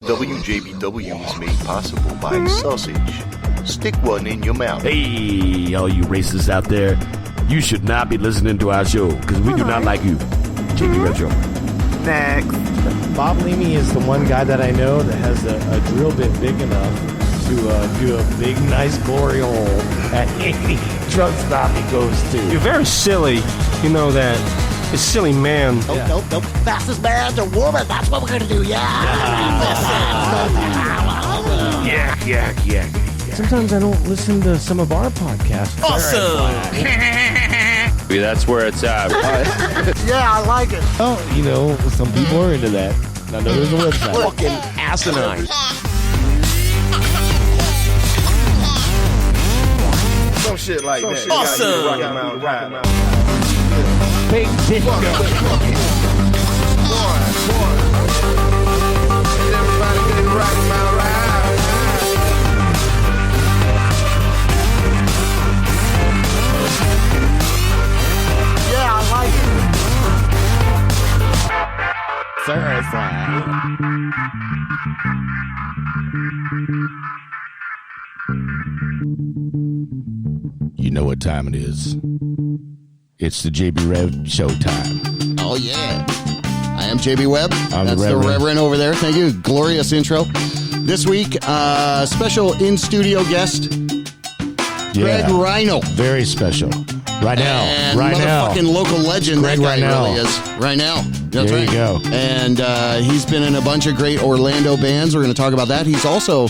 WJBW is made possible by sausage. Stick one in your mouth. Hey, all you racists out there, you should not be listening to our show because we do not like you. JB Retro. Next. Bob Leamy is the one guy that I know that has a drill bit big enough to do a big, nice, glory hole at any truck stop he goes to. You're very silly. You know that. It's silly, man. Nope. Fastest man to woman. That's what we're going to do. Yeah. Yeah. Sometimes I don't listen to some of our podcasts. Awesome. That's where it's at. Yeah, I like it. Oh, some people are into that. I know there's a website. Fucking asinine. Some shit like that. Awesome. Big dick. Everybody get right my ride. Yeah, I like it. You know what time it is. It's the JB Rev show time. Oh, yeah. I am JB Webb. I'm the Reverend over there. Thank you. Glorious intro. This week, special in-studio guest, Greg Reinel. Very special. Right now. And motherfucking local legend. Greg that guy Reinel. really is. Right now. That's there right. You go. And he's been in a bunch of great Orlando bands. We're going to talk about that. He's also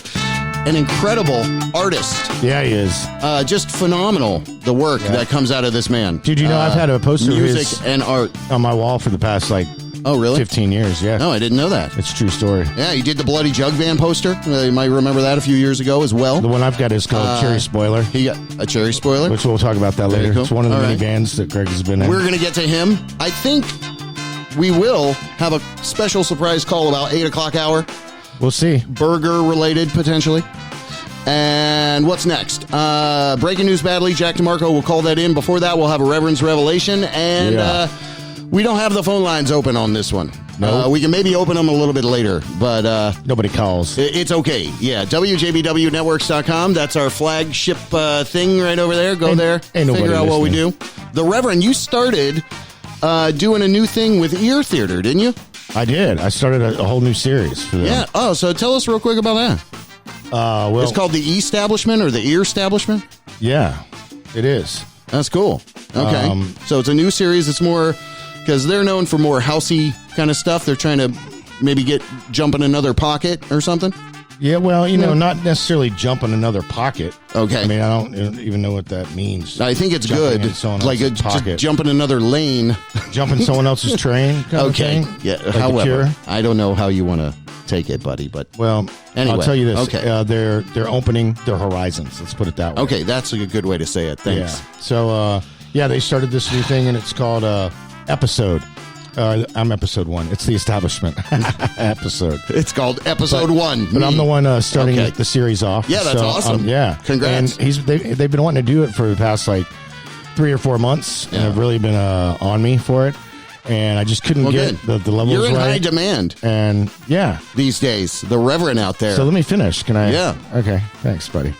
an incredible artist. Yeah, he is. Just phenomenal, the work that comes out of this man. Dude, I've had a poster of music his and art on my wall for the past, oh, really? 15 years, yeah. No, I didn't know that. It's a true story. Yeah, he did the Bloody Jug Van poster. You might remember that a few years ago as well. The one I've got is called Cherry Spoiler. He got a Cherry Spoiler. Which we'll talk about that Very later. cool. It's one of the All many right. bands that Greg has been in. We're going to get to him. I think we will have a special surprise call about 8 o'clock hour. We'll see. Burger related, potentially. And what's next? Breaking news badly. Jack DeMarco will call that in. Before that, we'll have a Reverend's Revelation. And we don't have the phone lines open on this one. No. We can maybe open them a little bit later, but nobody calls. It's okay. Yeah, WJBWnetworks.com. That's our flagship thing right over there. Go there, figure out what we do. The Reverend, you started doing a new thing with Ear Theater, didn't you? I did. I started a whole new series for them. Yeah. Oh, so tell us real quick about that. Well, It's called the E-Stablishment or the Ear Establishment? Yeah, it is. That's cool. Okay. So it's a new series. It's more, because they're known for more housey kind of stuff. They're trying to maybe jump in another pocket or something. Yeah, well, not necessarily jump in another pocket. Okay. I mean, I don't even know what that means. I think it's Jumping good. in someone Like else's pocket. just jump in another lane. Jump in someone else's train kind of thing? Yeah. Like However, The Cure? I don't know how you want to take it, buddy, but Well, Anyway, I'll tell you this. okay. They're opening their horizons. Let's put it that way. okay, that's a good way to say it. Thanks. Yeah. So, they started this new thing, and it's called Episode. I'm episode 1. It's the Establishment episode. It's called episode 1. But I'm the one starting Okay. the series off. Yeah, that's awesome. Yeah. Congrats. And they've been wanting to do it for the past 3 or 4 months, and have really been on me for it. And I just couldn't get the levels You're in right. high demand. And yeah, these days, the Reverend out there. so let me finish. Can I? Yeah. Okay. Thanks, buddy.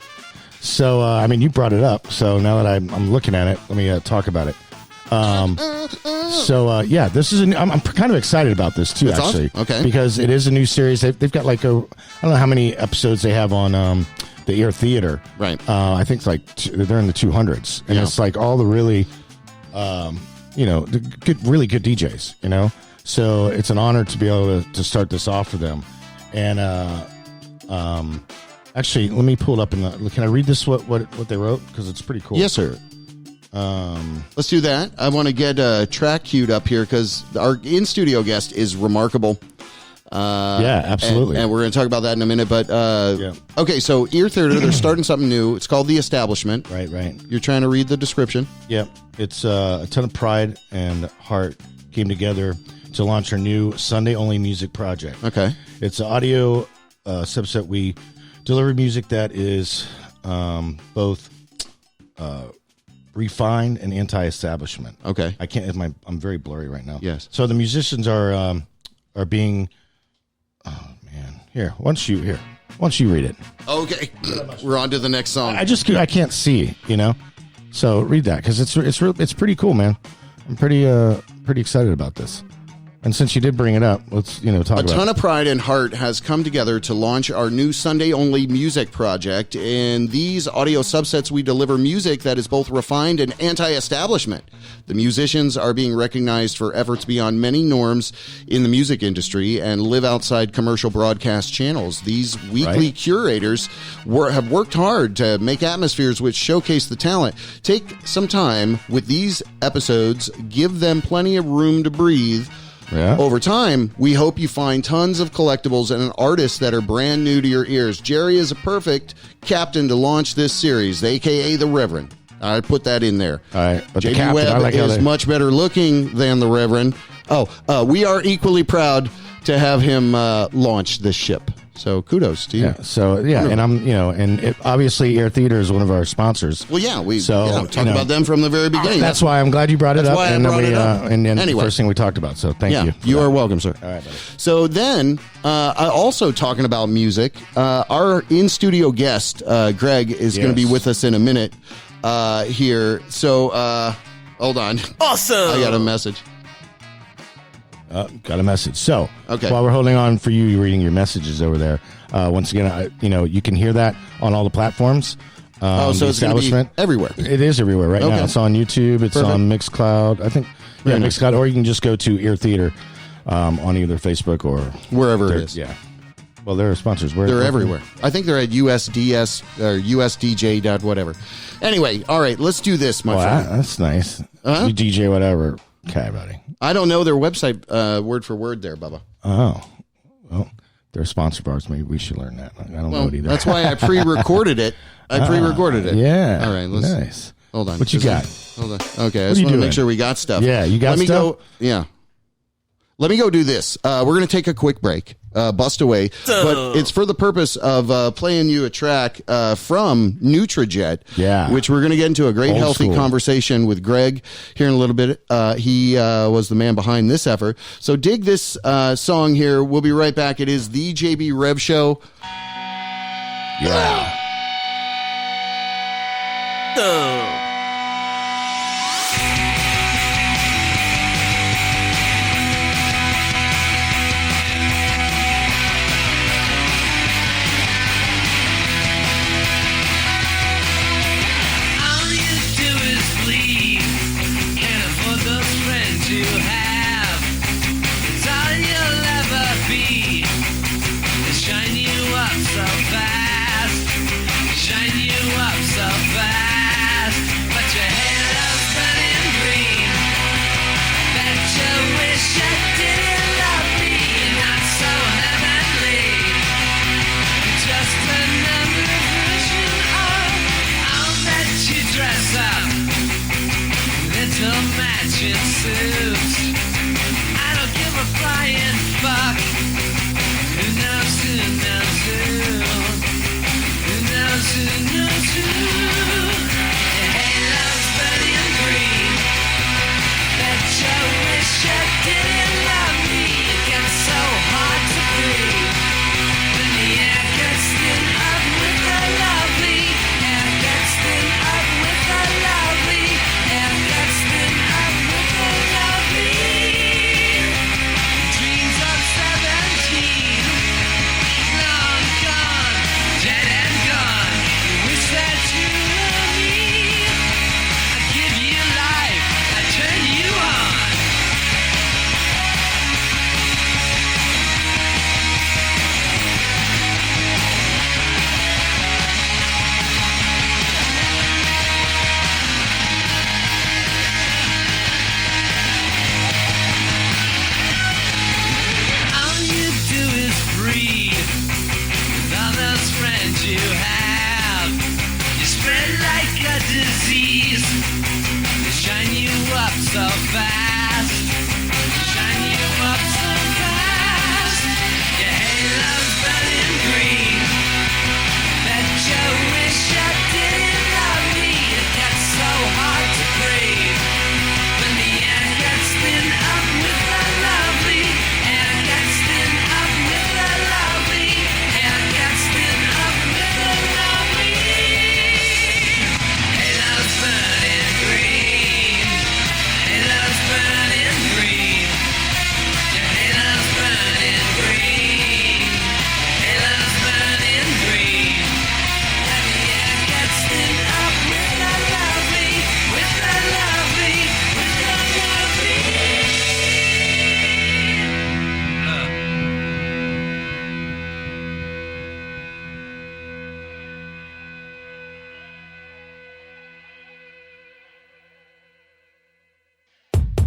So, you brought it up. So now that I'm looking at it, let me talk about it. This is I'm kind of excited about this too, That's actually. awesome. Okay. Because it is a new series. They've got I don't know how many episodes they have on the Ear Theater. Right. I think they're in the 200s, and it's all the really, really good DJs. So it's an honor to be able to start this off for them. And actually, let me pull it up can I read this what they wrote, because it's pretty cool. Yes, sir. Let's do that. I want to get a track queued up here because our in-studio guest is remarkable. Yeah, absolutely. And we're going to talk about that in a minute. But okay, so Ear Theater, they're starting something new. It's called The Establishment. Right. You're trying to read the description. Yep. It's a ton of pride and heart came together to launch our new Sunday-only music project. Okay. It's an audio subset. We deliver music that is both refined and anti-establishment. Okay. I can't. I'm very blurry right now. Yes. So the musicians are being. Oh man, Here, once you read it. Okay, we're on to the next song. I can't see, so read that because it's pretty cool, man. I'm pretty excited about this. And since you did bring it up, let's talk about it. A ton of pride and heart has come together to launch our new Sunday-only music project. In these audio subsets, we deliver music that is both refined and anti-establishment. The musicians are being recognized for efforts beyond many norms in the music industry and live outside commercial broadcast channels. These weekly curators have worked hard to make atmospheres which showcase the talent. Take some time with these episodes, give them plenty of room to breathe. Yeah. Over time, we hope you find tons of collectibles and artists that are brand new to your ears. Jerry is a perfect captain to launch this series, a.k.a. the Reverend. I put that in there. All right. But JB Webb is much better looking than the Reverend. We are equally proud to have him launch this ship. So kudos to you. Yeah. So and I'm obviously Air Theater is one of our sponsors. Well, yeah, we talked about them from the very beginning. That's why I'm glad you brought it up. Why I brought it up. And anyway, the first thing we talked about. So thank you. You are welcome, sir. All right, buddy. So then, also talking about music, our in-studio guest, Greg, is going to be with us in a minute here. So hold on. Awesome. I got a message. Got a message. So okay. While we're holding on for you reading your messages over there, once again, you can hear that on all the platforms. So it's going to be everywhere. It is everywhere right now. It's on YouTube. It's on Mixcloud. I think Mixcloud, or you can just go to Ear Theater on either Facebook or wherever it is. Yeah. Well, they're sponsors. They're everywhere. I think they're at USDS or USDJ. Whatever. Anyway, all right, let's do this, my friend. That's nice. You DJ whatever. Okay, buddy. I don't know their website word for word there, Bubba. Oh. Well, they're sponsor bars. Maybe we should learn that. I don't know it either. That's why I pre-recorded it. Yeah. All right. Nice. Hold on. What you got? Hold on. Okay. I just want to make sure we got stuff. Yeah, you got Let me stuff? go. Yeah. Let me go do this. We're going to take a quick break. Bust away. But it's for the purpose of playing you a track from Nutrijet. Yeah. Which we're going to get into a great, Old healthy school conversation with Greg here in a little bit. He was the man behind this effort. So dig this song here. We'll be right back. It is the JB Rev Show. Yeah. Shine you up so fast.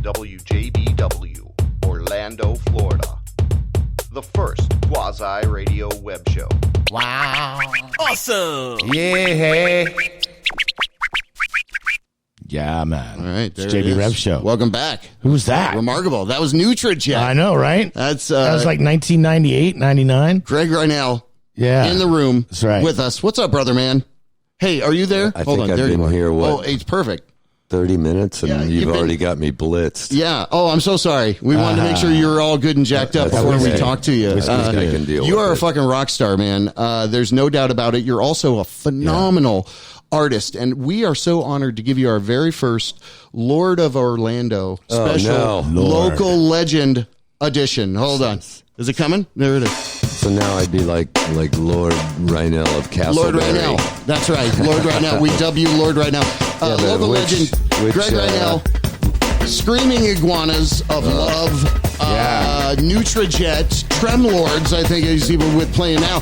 WJBW, Orlando, Florida. The first quasi-radio web show. Awesome. Yeah, hey. Yeah, man. All right, It's there JB it is. Rev Show. Welcome back. Who's that? Remarkable. That was Nutrijet. I know, right? That's That was like 1998, 99. Greg Reinel Yeah. in the room That's right. with us. What's up, brother man? Hey, are you there? I think I've there you been are. here, what? Oh, it's perfect. 30 minutes, and Yeah, you've you've been- already got me blitzed. Yeah. Oh, I'm so sorry. We wanted to make sure you were all good and jacked up That's before we okay. talk to you. I can deal You with are a it. fucking rock star, man. There's no doubt about it. You're also a phenomenal artist, and we are so honored to give you our very first Lord of Orlando special no. local legend edition. Hold on. Is it coming? There it is. So now I'd be like Lord Reinel of Castleberry. Lord Reinel. That's right. Lord Reinel. We dub you Lord Reinel. but Local legend Greg Reinel. Screaming Iguanas of Love. Nutrijet. Tremlords, I think is even with playing now.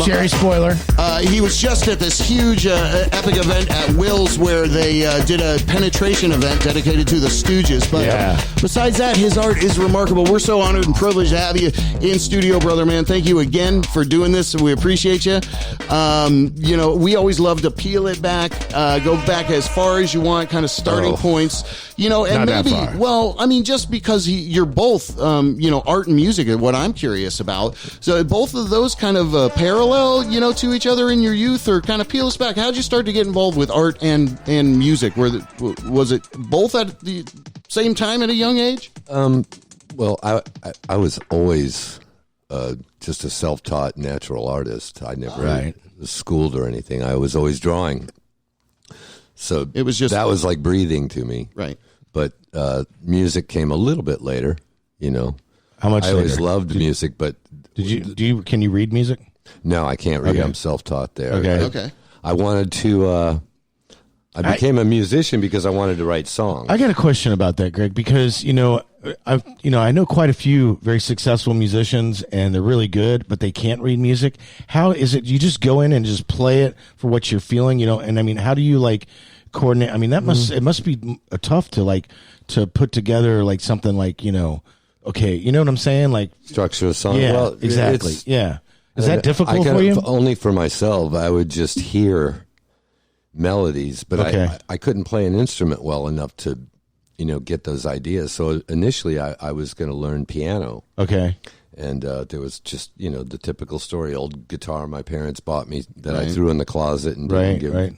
Cherry spoiler. He was just at this huge epic event at Will's where they did a penetration event dedicated to the Stooges. But besides that, his art is remarkable. We're so honored and privileged to have you in studio, brother man. Thank you again for doing this. We appreciate you. You know, we always love to peel it back, go back as far as you want, kind of starting points. You know, and Not that maybe, far. well, I mean, just because you're both, you know, art and music is what I'm curious about. So both of those kind of parallel, you know, to each other in your youth, or kind of peel us back. How'd you start to get involved with art and music? Was it both at the same time at a young age? Well, I was always just a self-taught natural artist. I never was schooled or anything. I was always drawing. So It was just- that was like breathing to me. Right. But music came a little bit later, you know. How much I always later? loved music, but Can you read music? no, I can't read. Okay. I'm self-taught there. Okay. Okay. I wanted to I became a musician because I wanted to write songs. I got a question about that, Greg, because I know quite a few very successful musicians, and they're really good, but they can't read music. How is it? You just go in and just play it for what you're feeling, you know? And I mean, how do you like coordinate? I mean, that it must be tough to put together like something like, you know, okay, you know what I'm saying? Like Structure a song. yeah, Well, exactly. it's- Yeah. Is that difficult I for you? Only for myself. I would just hear melodies, but Okay. I couldn't play an instrument well enough to, you know, get those ideas. So initially I was going to learn piano. Okay. And there was just, you know, the typical story, old guitar my parents bought me that I threw in the closet and didn't give a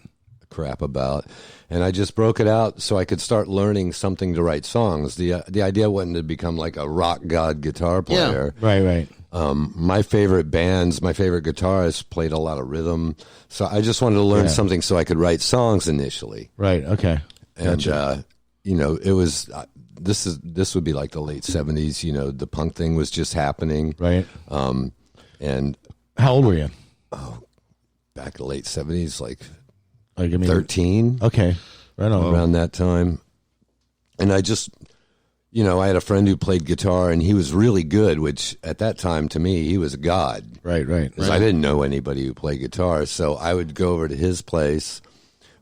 crap about. And I just broke it out so I could start learning something to write songs. The idea wasn't to become like a rock god guitar player. Right. My favorite bands, my favorite guitarists played a lot of rhythm. So I just wanted to learn something so I could write songs initially. Right. Okay. And, you know, it was... This would be like the late 70s, you know, the punk thing was just happening. Right. And How old were you? back in the late 70s, like Like, I mean, 13, Okay. Right on. around that time. And I just, you know, I had a friend who played guitar and he was really good, which at that time to me, he was a god. Right. 'Cause I didn't know anybody who played guitar. So I would go over to his place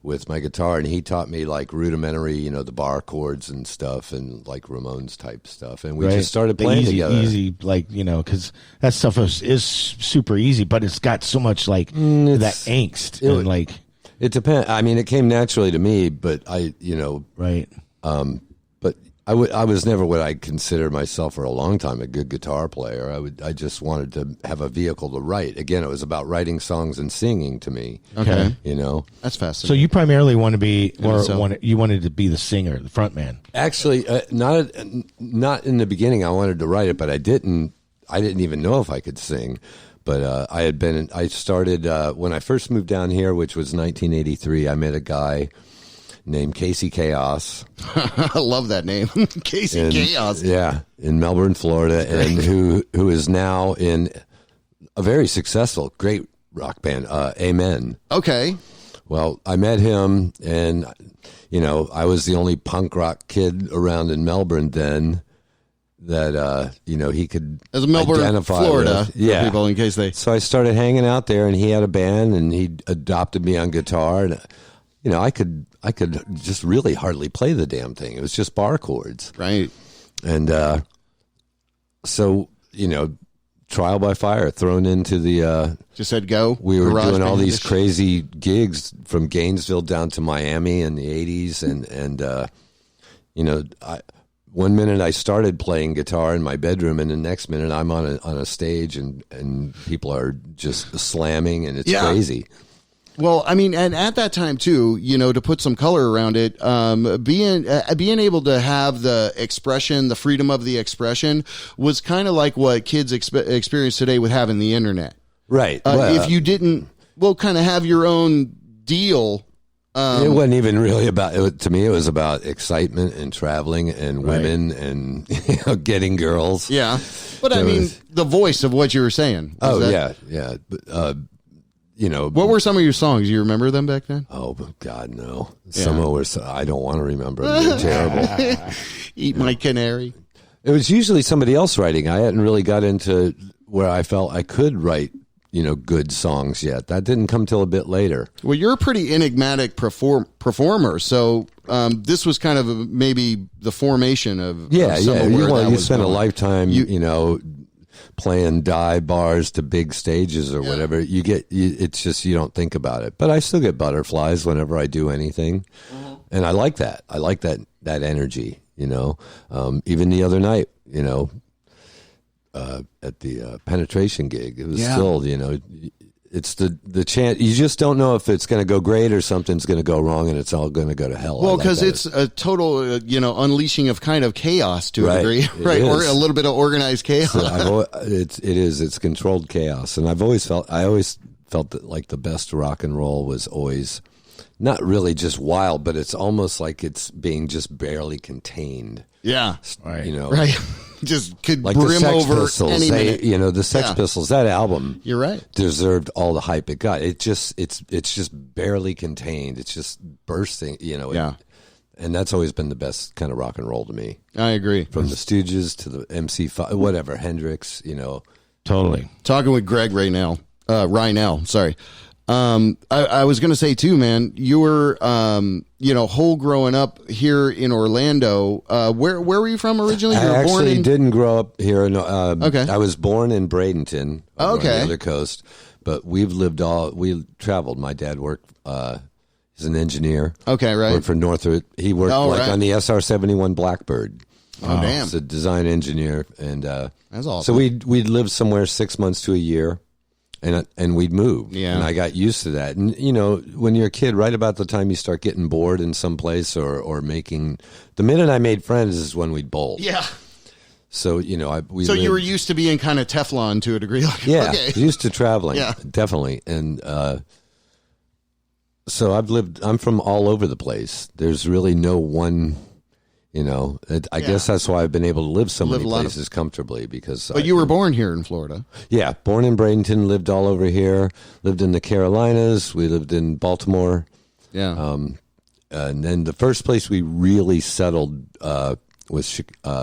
with my guitar and he taught me like rudimentary, you know, the bar chords and stuff and like Ramones type stuff. And we just started The playing together. Easy, like, you know, because that stuff is super easy, but it's got so much like that angst and like. It depends. I mean, it came naturally to me, but I, you know, Right. but I was never what I consider myself for a long time a good guitar player. I just wanted to have a vehicle to write. Again, it was about writing songs and singing to me. Okay. You know, That's So fascinating. you primarily want to be, or so- you wanted to be the singer, the front man. actually, not in the beginning. I wanted to write it, but I didn't even know if I could sing. But I started when I first moved down here, which was 1983. I met a guy named Casey Chaos. I love that name. Casey in- Chaos. Yeah, in Melbourne, Florida, and who is now in a very successful, great rock band, Amen. Okay. Well, I met him, and, you know, I was the only punk rock kid around in Melbourne then that, you know, he could As a Melbourne, identify Florida, with. Yeah. for people in case they... So I started hanging out there, and he had a band, and he adopted me on guitar, and I could just really hardly play the damn thing. It was just bar chords. Right. And so, trial by fire, thrown into the... just said go. We were garage doing all band these edition. crazy gigs from Gainesville down to Miami in the 80s. And one minute I started playing guitar in my bedroom, and the next minute I'm on a stage and people are just slamming, and it's crazy. Well, I mean, and at that time too, to put some color around it, being able to have the expression, the freedom of the expression, was kind of like what kids experience today with having the internet. Right. If you didn't, kind of have your own deal. It wasn't even really about it. To me, it was about excitement and traveling and women and getting girls. Yeah, but I mean, the voice of what you were saying. Yeah. But, what were some of your songs? Do you remember them back then? Oh, God, no. Some of them I don't want to remember. They're terrible. Eat My Canary. It was usually somebody else writing. I hadn't really got into where I felt I could write, good songs yet. That didn't come till a bit later. Well, you're a pretty enigmatic performer, so this was kind of maybe the formation of You spend a going. lifetime, playing dive bars to big stages or whatever. It's just you don't think about it. But I still get butterflies whenever I do anything, and I like that. I like that energy. Even the other night, at the penetration gig, it was still, it's the chance. You just don't know if it's going to go great or something's going to go wrong and it's all going to go to hell. Well, because it's a total, unleashing of kind of chaos to a degree, right? Or a little bit of organized chaos. So it's controlled chaos, and I always felt that like the best rock and roll was always not really just wild, but it's almost like it's being just barely contained. Yeah, right. Right. Just could like brim the Sex over Pistols, any minute. The Sex Pistols, that album. You're right. Deserved all the hype it got. It's just barely contained. It's just bursting. And that's always been the best kind of rock and roll to me. I agree. From the Stooges to the MC5, whatever, Hendrix. Totally. Talking with Greg Reinel, sorry. I was going to say too, man, you were, whole growing up here in Orlando. Where were you from originally? You were born in... didn't grow up here. Okay. I was born in Bradenton, on okay, the other coast, but we traveled. My dad worked, he's an engineer. Okay. Right. Worked for Northrop. He worked on the SR-71 Blackbird. Oh, damn. He's a design engineer. And, that's awesome. So we'd lived somewhere 6 months to a year. And we'd move. Yeah. And I got used to that. And, when you're a kid, right about the time you start getting bored in some place or making... The minute I made friends is when we'd bowl. Yeah. So, you were used to being kind of Teflon to a degree. Okay. Used to traveling. Yeah. Definitely. And so I'm from all over the place. There's really no one... I guess that's why I've been able to live so many places comfortably because. But you were born here in Florida. Yeah, born in Bradenton, lived all over here, lived in the Carolinas. We lived in Baltimore. Yeah. And then the first place we really settled was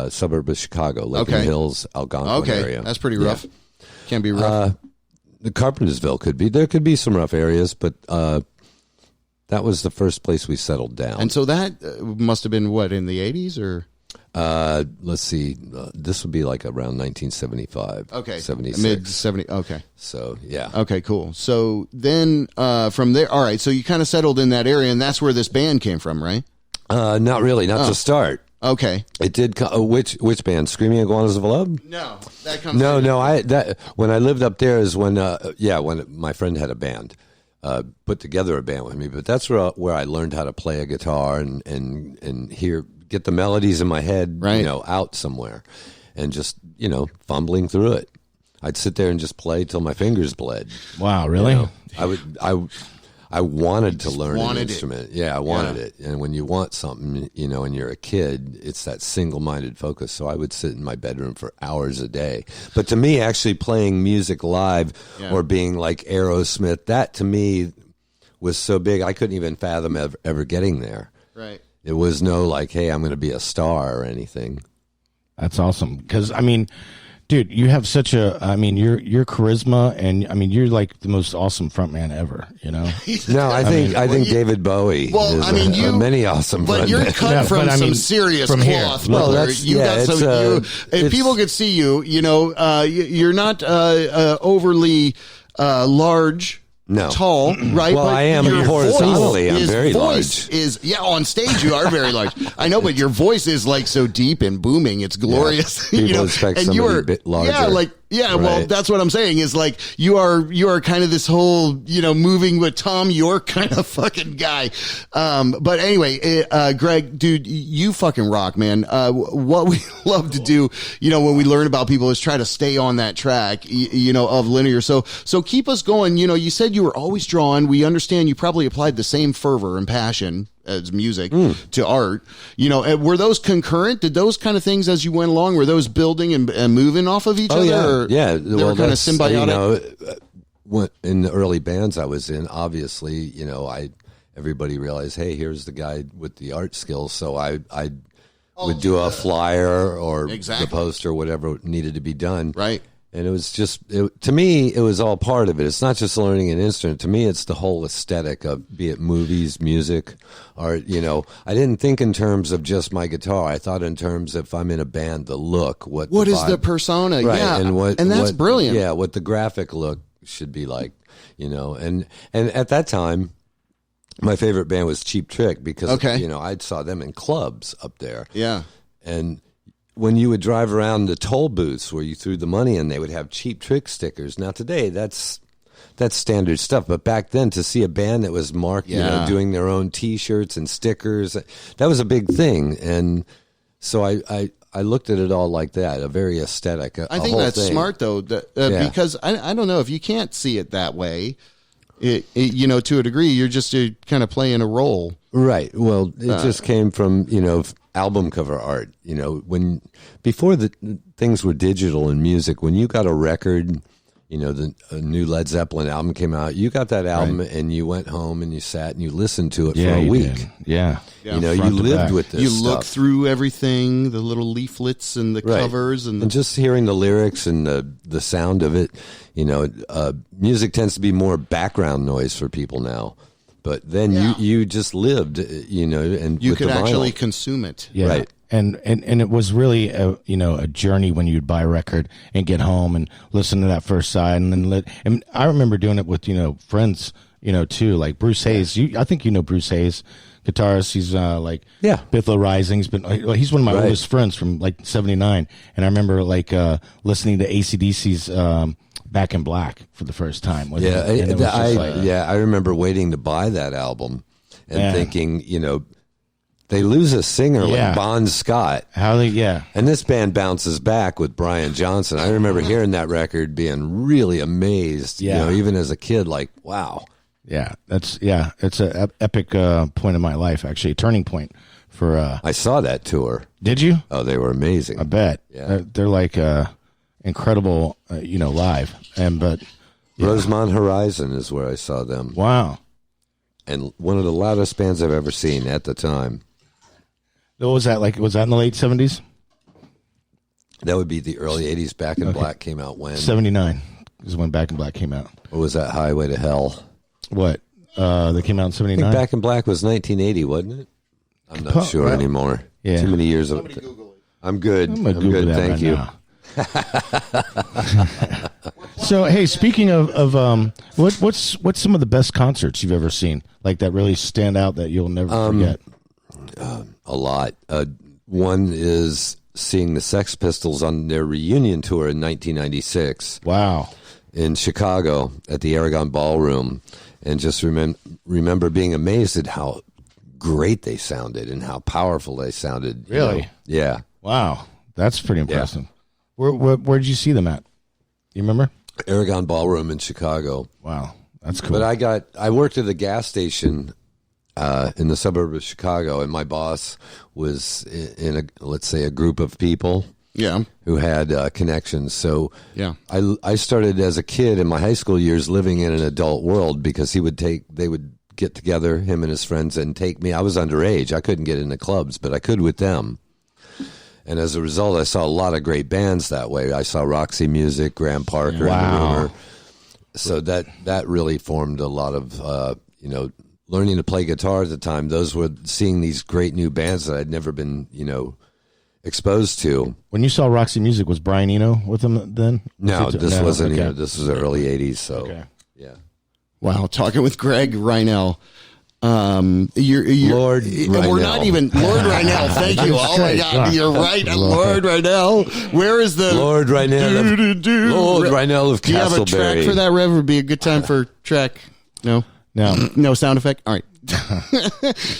suburb of Chicago, Lincoln Hills, Algonquin area. That's pretty rough. Yeah. Can be rough. The Carpentersville could be. There could be some rough areas, but. That was the first place we settled down. And so that must have been, what, in the 80s or? Let's see. This would be like around 1975. Okay. 76. Mid-70. Okay. So, yeah. Okay, cool. So then from there, all right, so you kind of settled in that area, and that's where this band came from, right? Not really. Not to start. Okay. It did. Which band? Screaming Iguanas of Love? No. That comes No. When I lived up there is when my friend had a band. Put together a band with me, but that's where I learned how to play a guitar and get the melodies in my head, out somewhere, and just fumbling through it. I'd sit there and just play till my fingers bled. Wow, really? I wanted to learn an instrument. Yeah, I wanted it. And when you want something, and you're a kid, it's that single-minded focus. So I would sit in my bedroom for hours a day. But to me, actually playing music live or being like Aerosmith, that to me was so big, I couldn't even fathom ever getting there. Right. It was no like, hey, I'm going to be a star or anything. That's awesome. Because, I mean, Dude, you have such a, I mean, your charisma, and I mean, you're like the most awesome frontman ever, you know? No, I think David Bowie is many awesome but frontmen. you're cut from some serious cloth, brother. If people could see you, you know, you're not overly large. No. Tall, right? Well, but I am horizontally. I'm very large. On stage you are very large. I know, but your voice is like so deep and booming. It's glorious. Yeah. People expect somebody a bit larger. Well, that's what I'm saying is like you are kind of this whole, you know, moving with Tom York kind of fucking guy. But anyway, Greg, dude, you fucking rock, man. What we love to do, you know, when we learn about people is try to stay on that track, you know, of linear. So keep us going. You know, you said you were always drawn. We understand you probably applied the same fervor and passion as music to art, you know. Were those concurrent? Did those kind of things as you went along, were those building and moving off of each other? Yeah. They were kind of symbiotic. You know, in the early bands I was in, obviously, you know, everybody realized, hey, here's the guy with the art skills. So I would do a flyer or the poster, whatever needed to be done. Right. And it was just, to me, it was all part of it. It's not just learning an instrument. To me, it's the whole aesthetic of, be it movies, music, art. You know, I didn't think in terms of just my guitar. I thought in terms of, if I'm in a band, the look, what is the persona? Right. Yeah, and that's brilliant. Yeah, what the graphic look should be like, you know. And at that time, my favorite band was Cheap Trick because, you know, I saw them in clubs up there. Yeah. And when you would drive around the toll booths where you threw the money in, they would have Cheap Trick stickers. Now today, that's standard stuff. But back then, to see a band that was marked, you know, doing their own T-shirts and stickers, that was a big thing. And so I looked at it all like that, a very aesthetic. I think that's smart though, because I don't know if you can't see it that way. You know, to a degree, you're just kind of playing a role. Right. Well, it just came from, you know, album cover art. You know, before the things were digital in music, when you got a record, you know, a new Led Zeppelin album came out, you got that album and you went home and you sat and you listened to it for a week. Did. Yeah. You know, you lived with this You stuff. look through everything, the little leaflets and the covers. And just hearing the lyrics and the sound of it, you know, music tends to be more background noise for people now. But then you just lived, you know, and you with could the actually vinyl. consume it. Yeah. Right. And it was really a journey when you'd buy a record and get home and listen to that first side, and then and I remember doing it with, you know, friends, you know, too, like Bruce Hayes. I think you know Bruce Hayes, guitarist. He's Bithlow Rising. He's one of my oldest friends from like '79, and I remember like listening to AC/DC's Back in Black for the first time. I remember waiting to buy that album and thinking, you know, they lose a singer like Bon Scott. And this band bounces back with Brian Johnson. I remember hearing that record being really amazed, you know, even as a kid, like, wow. Yeah, it's an epic point in my life, actually, a turning point for... I saw that tour. Did you? Oh, they were amazing. I bet. Yeah. They're like incredible, you know, live. Rosemont Horizon is where I saw them. Wow. And one of the loudest bands I've ever seen at the time. What was that like? Was that in the late 70s? That would be the early 80s. Back in Black came out when? 79 is when Back in Black came out. Or was that Highway to Hell? What? They came out in 79? I think Back in Black was 1980, wasn't it? I'm not sure anymore. Yeah. Too many years of it. I'm good. I'm good. Thank you. So, hey, speaking of what's some of the best concerts you've ever seen? Like that really stand out that you'll never forget? A lot. One is seeing the Sex Pistols on their reunion tour in 1996. Wow. In Chicago at the Aragon Ballroom, and just remember being amazed at how great they sounded and how powerful they sounded. Really? You know? Yeah. Wow. That's pretty impressive. Yeah. Where did you see them at? You remember? Aragon Ballroom in Chicago. Wow. That's cool. But I worked at a gas station in the suburb of Chicago, and my boss was in a group of people who had connections. So I started as a kid in my high school years living in an adult world because they would get together, him and his friends, and take me. I was underage. I couldn't get into clubs, but I could with them. And as a result, I saw a lot of great bands that way. I saw Roxy Music, Graham Parker, and the Rumor. So that really formed a lot of, learning to play guitar at the time. Those were seeing these great new bands that I'd never been, exposed to. When you saw Roxy Music, was Brian Eno with them then? No, this wasn't. Okay. This was the early '80s. So, yeah. Wow, talking with Greg Reinel. You're Lord Reinel. We're not even Lord Reinel. Thank you. Oh my God, you're right, Lord Reinel. Where is the Lord Reinel? Lord Reinel of Castleberry. Do you have a track for that, Rev? Would be a good time for track. No, no sound effect. All right.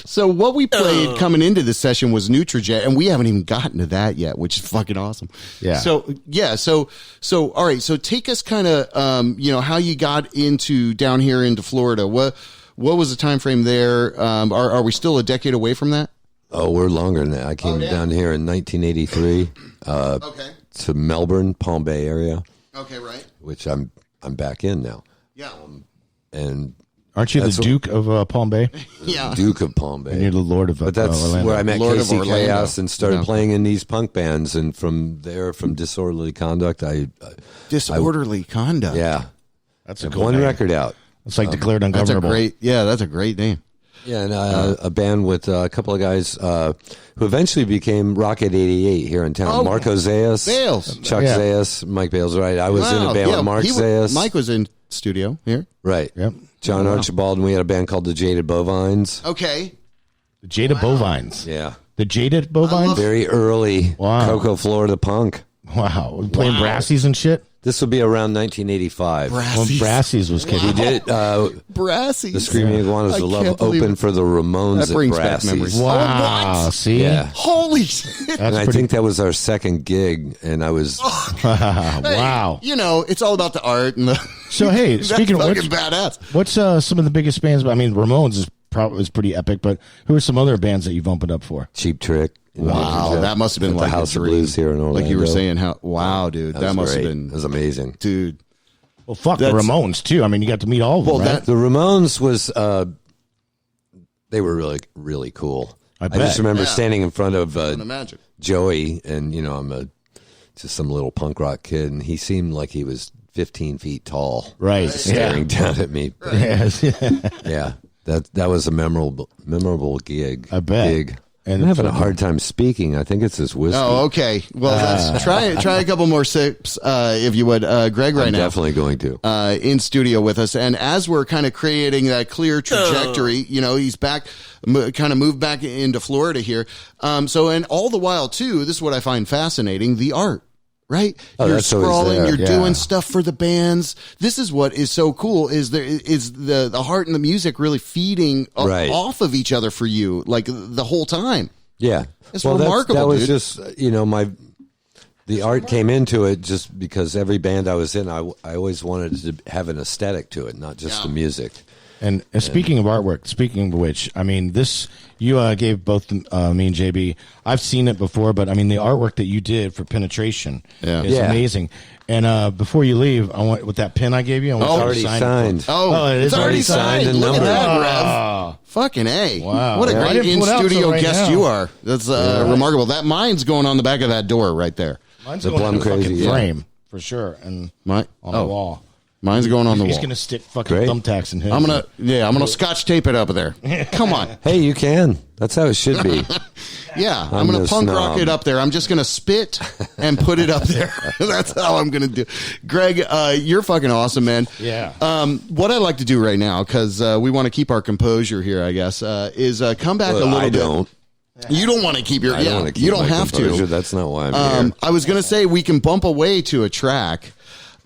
So what we played coming into this session was Nutrijet, and we haven't even gotten to that yet, which is fucking awesome. Yeah. So all right. So take us kind of, how you got down here into Florida. What was the time frame there? Are we still a decade away from that? Oh, we're longer than that. I came down here in 1983 to Melbourne, Palm Bay area. Okay, right. Which I'm back in now. Yeah. And aren't you the Duke of Palm Bay? Yeah, Duke of Palm Bay. And you're the Lord of But that's Orlando. where I met Lord Casey of Orlando. Chaos and started playing in these punk bands. And from there, from Disorderly Conduct, Disorderly Conduct. Yeah. That's have a cool one name. record out. It's like declared ungovernable. That's a great name. Yeah, and a band with a couple of guys who eventually became Rocket 88 here in town. Marco Zayas. Chuck Zayas, Mike Bales, right. I was in a band with Mark Zayas. Mike was in studio here. Right. Yep. John Archibald, and we had a band called the Jaded Bovines. Okay. The Jaded Bovines. Yeah. The Jaded Bovines? Very early Cocoa, Florida punk. Wow. Playing brassies and shit? This would be around 1985. When Brassies was kicking. We did Brassies. the Screaming Iguanas of Love open for the Ramones That brings at back Brassies. memories. Wow. what? See? Yeah. Holy shit. And I think that was our second gig, and I was... Wow. It's all about the art and the... So, hey, speaking of fucking which, badass. what's some of the biggest bands? I mean, Ramones is pretty epic, but who are some other bands that you've opened up for? Cheap Trick. Wow, that must have been at like the House a of dream. Blues here in Orlando. Like you were saying, wow, dude, that must have been... It was amazing. Dude. Well, fuck the Ramones, too. I mean, you got to meet all of them, right? The Ramones was... they were really, really cool. I bet. just remember standing in front of imagine. Joey, and, I'm just some little punk rock kid, and he seemed like he was 15 feet tall. Right. Staring down at me. Yes. Yeah. That was a memorable gig. I bet. Gig. And I'm having a hard time speaking. I think it's this whiskey. Oh, okay. Well, let's try a couple more sips, if you would. Greg, right I'm now. definitely going to. In studio with us. And as we're kind of creating that clear trajectory, you know, he's back, kind of moved back into Florida here. And all the while, too, this is what I find fascinating, the art. Right? Oh, you're that's sprawling, you're Yeah. doing stuff for the bands. This is what is so cool is the heart and the music really feeding Right. off of each other for you like the whole time. Yeah. It's well, remarkable, that was dude. just, the art came into it just because every band I was in, I always wanted to have an aesthetic to it, not just the music. And speaking of artwork, speaking of which, I mean, you gave both me and JB. I've seen it before, but I mean, the artwork that you did for Penetration is amazing. And before you leave, I want with that pin I gave you. I want you to already sign signed. It. Oh, it is it's already signed. and Look at numbered. that, Rev. Fucking A. Wow. What a Yeah. I great didn't pull it out in-studio till right guest now. you are. That's remarkable. That mine's going on the back of that door right there. Mine's The going Plum in the fucking Crazy, yeah. frame for sure, and on the wall. Mine's going on the He's wall. gonna stick fucking Great. thumbtacks in his. I'm gonna scotch tape it up there. Come on. Hey, you can. That's how it should be. Yeah, I'm I'm going no to punk snob. rock it up there. I'm just going to spit and put it up there. That's how I'm going to do. Greg, you're fucking awesome, man. Yeah. What I'd like to do right now, because we want to keep our composure here, I guess, is come back a little I bit. don't. You don't want to keep your. I don't want to keep you don't my have composure. to. That's not why I'm here. I was going to say we can bump away to a track.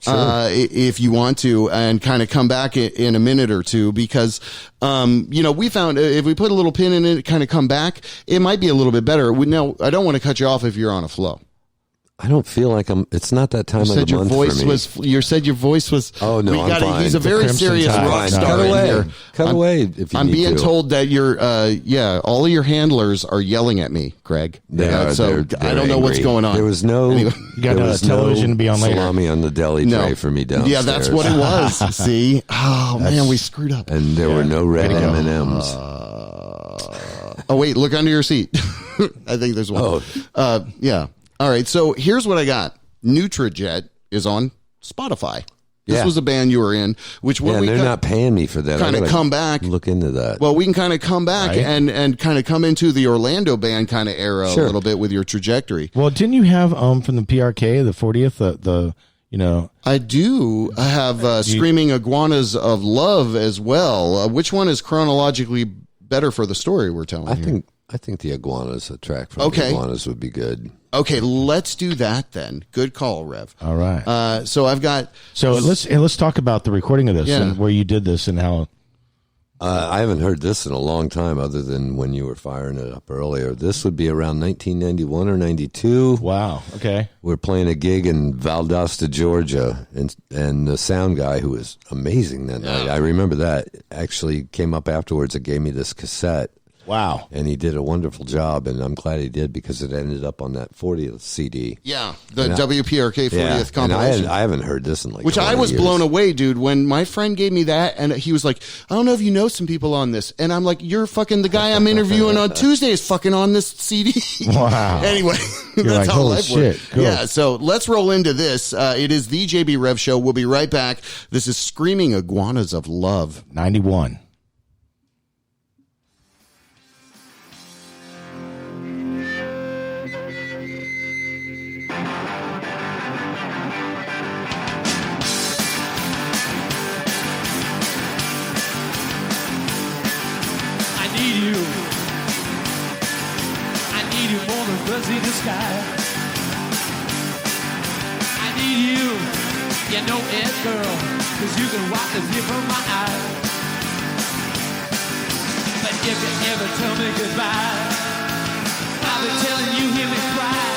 If you want to, and kind of come back in a minute or two, because, we found if we put a little pin in it, kind of come back, it might be a little bit better. Now, I don't want to cut you off if you're on a flow. I don't feel like it's not that time You of said the your month voice for me. you said your voice was. Oh, no, I'm fine. He's a The very Crimson serious Tide. rock Fine. star Cut in away. here. Cut away if you I'm need being to. told that all of your handlers are yelling at me, Greg. So They're I don't know what's angry. going on. There was no. Anyway. You got there a was television to be on later. salami on the deli tray for me downstairs. Yeah, that's what it was. See? Oh, man, we screwed up. And there were no red M&Ms. Oh, wait, look under your seat. I think there's one. Oh. Yeah. All right, so here's what I got. Nutrijet is on Spotify. This was a band you were in, which when they're not paying me for that. Kind of come back. Look into that. Well, we can kind of come back and kind of come into the Orlando band kind of era a little bit with your trajectory. Well, didn't you have from the PRK, the 40th, the I do. I have Screaming Iguanas of Love as well. Which one is chronologically better for the story we're telling? I think the Iguanas, a track from the Iguanas would be good. Okay, let's do that then. Good call, Rev. All right. So I've got. So let's talk about the recording of this and where you did this and how. I haven't heard this in a long time, other than when you were firing it up earlier. This would be around 1991 or 92. Wow. Okay. We're playing a gig in Valdosta, Georgia, and the sound guy, who was amazing that night, I remember that, actually came up afterwards and gave me this cassette. Wow. And he did a wonderful job, and I'm glad he did, because it ended up on that 40th CD. Yeah, the WPRK 40th compilation. And I haven't heard this in like Which I was years. blown away, dude, when my friend gave me that, and he was like, I don't know if you know some people on this. And I'm like, you're fucking the guy I'm interviewing on Tuesday is fucking on this CD. Wow. Anyway, You're that's like, how holy life shit. works. Cool. Yeah, so let's roll into this. It is the JB Rev Show. We'll be right back. This is Screaming Iguanas of Love. 91. In the sky. I need you, you know it, girl, 'cause you can wipe the tear from my eye. But if you ever tell me goodbye, I'll be telling you, hear me cry.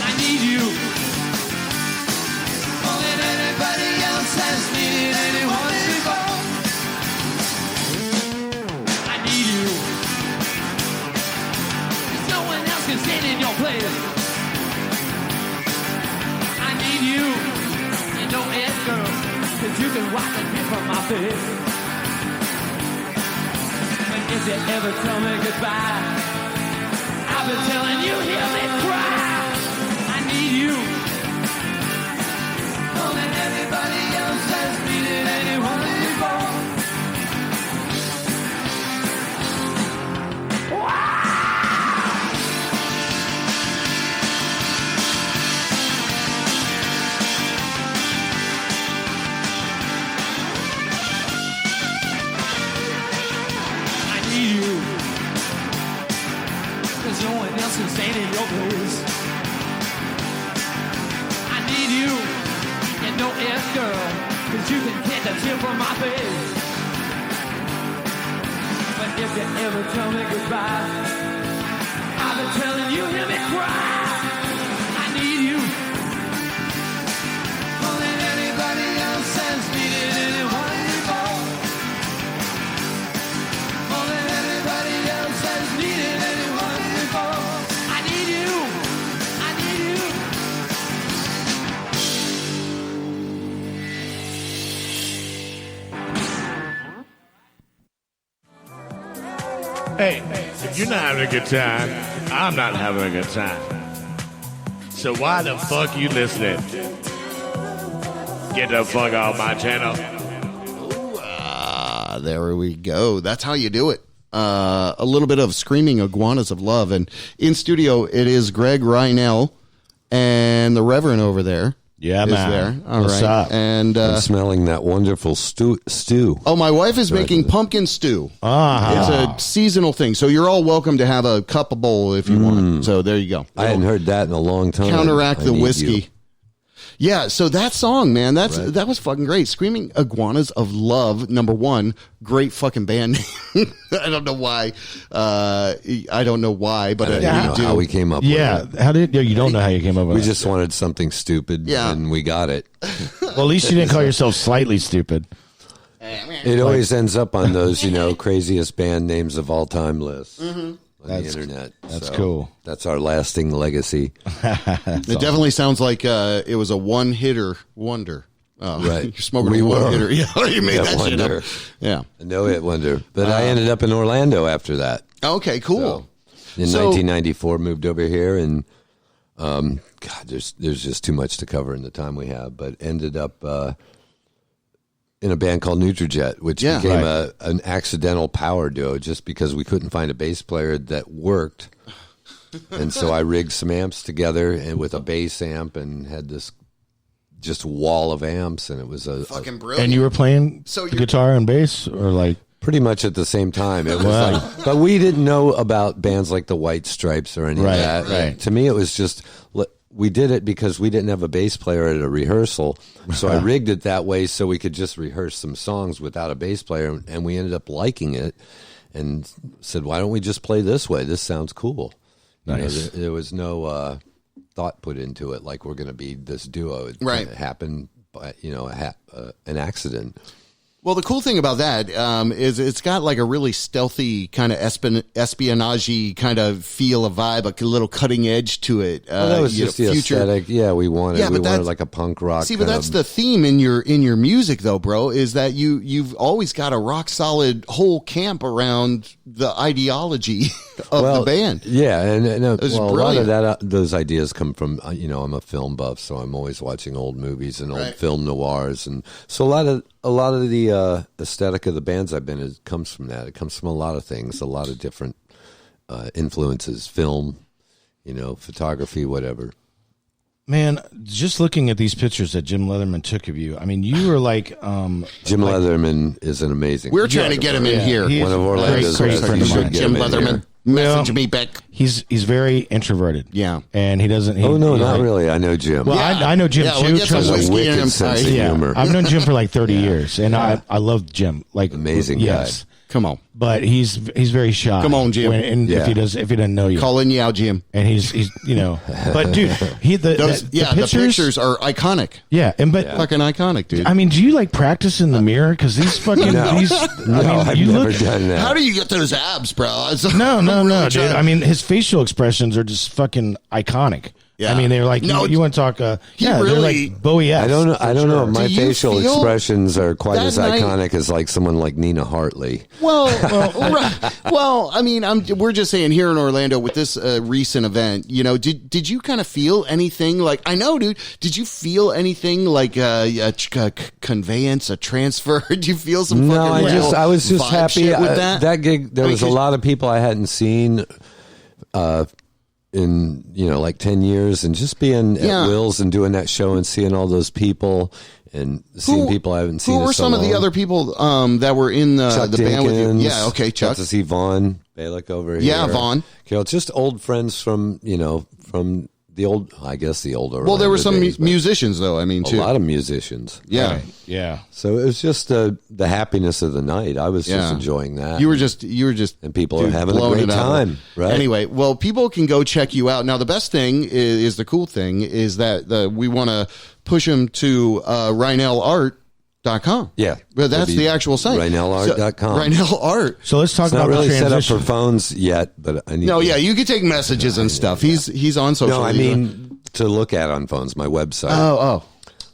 I need you more than anybody else has needed anyone before. I need you. Stand in your place. I need you, you know it, girl, 'cause you can wipe the tear from my face. But if you ever tell me goodbye, I'll be telling you, hear me cry. I need you more than anybody else has needed anyone before. Wow. No one else can stand in your place. I need you, you know it, girl, 'cause you can get the tear from my face. But if you ever tell me goodbye, I'll be telling you, hear me cry. I need you more than anybody else has needed anyone before. More than anybody else has needed anyone. I need you. I need you. Hey, if you're not having a good time, I'm not having a good time. So why the fuck you listening? Get the fuck off my channel. There we go. That's how you do it. A little bit of Screaming Iguanas of Love. And in studio, it is Greg Reinel and the Reverend over there. Yeah, is man. there. All What's right. up? And I'm smelling that wonderful stew. Oh, my wife is making pumpkin stew. It's a seasonal thing. So you're all welcome to have a cup of bowl if you want. So there you go. I hadn't heard that in a long time. Counteract the whiskey. You. Yeah, so that song, man, that was fucking great. Screaming Iguanas of Love, #1, great fucking band name. I don't know why. I don't know why, but I don't know how we came up with it. How did you don't know how you came up with it? We just wanted something stupid, and we got it. Well, at least you didn't call yourself slightly stupid. It always ends up on those, craziest band names of all time lists. On the internet. That's cool. That's our lasting legacy. It definitely sounds like it was a one-hitter wonder. Right. You're smoking a one-hitter. Yeah, you made that wonder. shit up. Yeah. A no-hit wonder. But I ended up in Orlando after that. Okay, cool. So, in 1994, moved over here, and God, there's just too much to cover in the time we have, but ended up in a band called Nutrijet, which became an accidental power duo just because we couldn't find a bass player that worked. And so I rigged some amps together and with a bass amp and had this just wall of amps, and it was a fucking brilliant. And you were playing the guitar and bass, or like pretty much at the same time. It was like, but we didn't know about bands like the White Stripes or any of that. Right. To me, it was just we did it because we didn't have a bass player at a rehearsal, so I rigged it that way so we could just rehearse some songs without a bass player, and we ended up liking it and said, "Why don't we just play this way? This sounds cool." Nice. There was no thought put into it like we're going to be this duo. It happened by an accident. Well, the cool thing about that is it's got like a really stealthy kind of espionage kind of feel, a vibe, a little cutting edge to it. Well, that was just the aesthetic. Yeah, we wanted like a punk rock. See, but that's the theme in your music, though, bro. Is that you've always got a rock solid whole camp around the ideology of the band. Yeah, and a lot of brilliant. those ideas come from I'm a film buff, so I'm always watching old movies and old film noirs, and so a lot of the aesthetic of the bands I've been in comes from that. It comes from a lot of things, a lot of different influences, film, photography, whatever. Man, just looking at these pictures that Jim Leatherman took of you, I mean, you were like Jim Leatherman is an amazing. We're trying to get him in here. One of Orlando's great friend of mine. Jim Leatherman. Message me back. He's very introverted. Yeah, and he doesn't. Not really. I know Jim. Well, I know Jim too. We'll get some Has a whiskey in him. wicked sense of humor. I've known Jim for like 30 years, and I love Jim. Like amazing guy. Come on, but he's very shy. Come on, Jim. If he doesn't know you, calling you out, Jim. And he's but dude, the pictures are iconic. Yeah, fucking iconic, dude. I mean, do you like practice in the mirror? Because these fucking I've never done that. How do you get those abs, bro? No, dude. I mean, his facial expressions are just fucking iconic. Yeah. I mean, they're like, you want to talk, they're like Bowie-esque. I don't know. My facial feel expressions are quite as iconic as like someone like Nina Hartley. Well, I mean, we're just saying here in Orlando with this recent event, did you kind of feel anything like, I know, dude, did you feel anything like a conveyance, a transfer? Did you feel some fucking I was just happy with that? That gig, there was a lot of people I hadn't seen, in like 10 years, and just being at Will's and doing that show and seeing all those people and seeing people I haven't seen. Who were some of the other people that were in the band with you? Yeah, okay, Chuck. Got to see Vaughn Balick over here. Yeah, Vaughn. Carol, just old friends from from the old, I guess the older. Well, there were some musicians though. I mean, too. A lot of musicians. Yeah, right. Yeah. So it was just the happiness of the night. I was just enjoying that. You were just, and people are having a great time. Right. Anyway, well, people can go check you out. Now, the best thing is the cool thing is that we want to push them to ReinelArt.com. Yeah. But that's the actual site. ReinelArt.com. Reinel Art. So let's talk it's about not really the transition. set up for phones yet, but I need. No, yeah, you can take messages and stuff. He's on social. No, I mean to look at on phones. My website. Oh.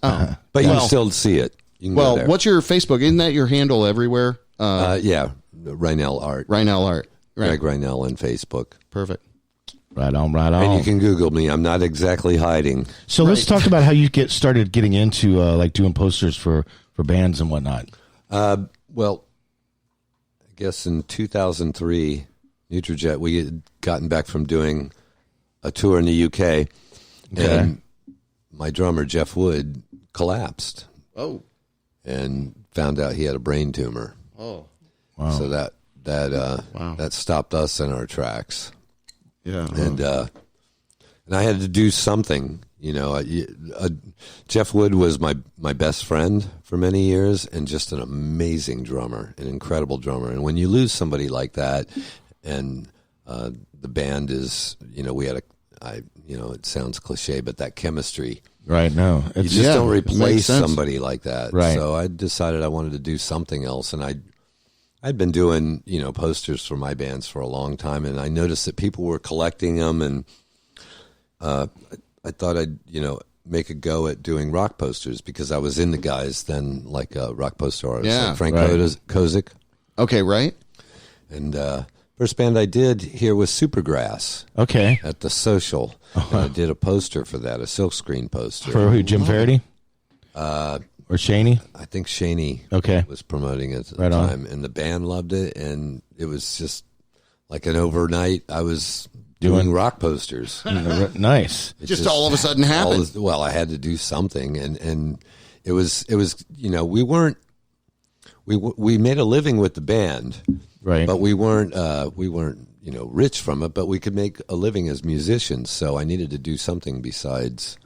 But you can still see it. You can go there. What's your Facebook? Isn't that your handle everywhere? Yeah, Reinel Art. Reinel Art. Greg Reinel on Facebook. Perfect. Right on. And you can Google me. I'm not exactly hiding. So let's talk about how you started getting into like doing posters for bands and whatnot. Well, I guess in 2003, Nutrijet, we had gotten back from doing a tour in the UK, and my drummer, Jeff Wood, collapsed. Oh. And found out he had a brain tumor. Oh. Wow. So that stopped us in our tracks. Yeah. And I had to do something. Jeff Wood was my best friend for many years, and just an amazing drummer, an incredible drummer. And when you lose somebody like that, and the band is, we had it sounds cliche, but that chemistry. Right. No, you just don't replace somebody like that. Right. So I decided I wanted to do something else, and I'd been doing posters for my bands for a long time, and I noticed that people were collecting them, and I thought I'd make a go at doing rock posters because I was into guys then, like rock poster artists, like Frank Kozik. Okay, right. And First band I did here was Supergrass. Okay. At the Social. And I did a poster for that, a silkscreen poster. For who, Jim Faraday? Or Shaney? I think Shaney was promoting it at the time. And the band loved it, and it was just like an overnight, I was doing rock posters. Nice. Just all of a sudden happened. Well, I had to do something, and it was we made a living with the band, right? But we weren't rich from it, but we could make a living as musicians. So I needed to do something besides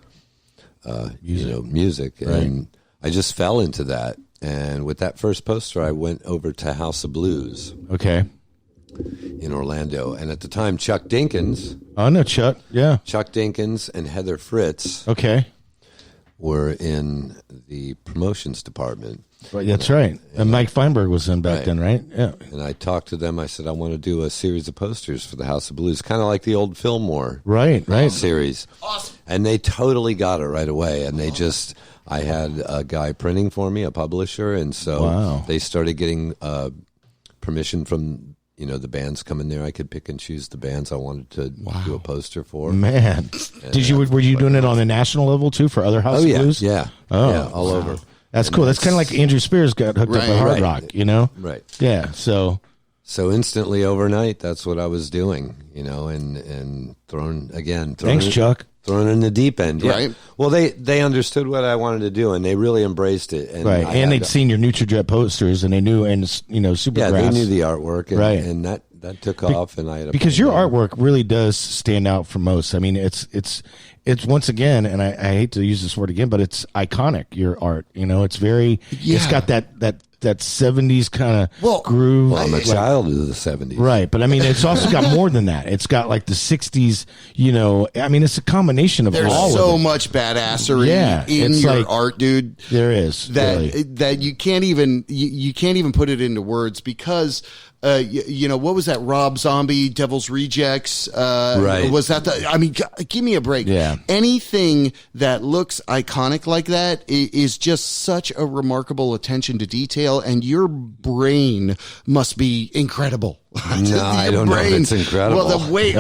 music, right. and I just fell into that. And with that first poster, I went over to House of Blues. Okay. In Orlando. And at the time, Chuck Dinkins. Oh, no, Chuck. Yeah. Chuck Dinkins and Heather Fritz. Okay. Were in the promotions department. Right, that's right. And Mike Feinberg was in back then, right? Yeah. And I talked to them. I said, I want to do a series of posters for the House of Blues, kind of like the old Fillmore series. Awesome. And they totally got it right away. And I had a guy printing for me, a publisher. And so they started getting permission from the bands coming there. I could pick and choose the bands I wanted to do a poster for. Man, and, were you doing it on a national level too for other House of Blues? Yeah, all over. That's cool. That's kind of like Andrew Spears got hooked up with hard rock, Right. Yeah. So instantly overnight, that's what I was doing, and thanks, Chuck. Thrown in the deep end, yeah. Right. Well, they understood what I wanted to do, and they really embraced it. And right, and they'd seen your NutriJet posters, and they knew, and Supergrass. Yeah, they knew the artwork, and, right? And that took off, and I had because your artwork really does stand out from most. I mean, it's once again, and I hate to use this word again, but it's iconic. Your art, it's very, it's got that 70s kind of groove. Well, I'm a child of the 70s. Right, but I mean, it's also got more than that. It's got like the 60s, I mean, it's a combination of There's all of it. There's so much badassery in your art, dude. There is. That you can't even put it into words because what was that? Rob Zombie, Devil's Rejects. Right. Was that I mean, give me a break. Yeah. Anything that looks iconic like that is just such a remarkable attention to detail, and your brain must be incredible. No, I don't know if it's incredible. Well, the way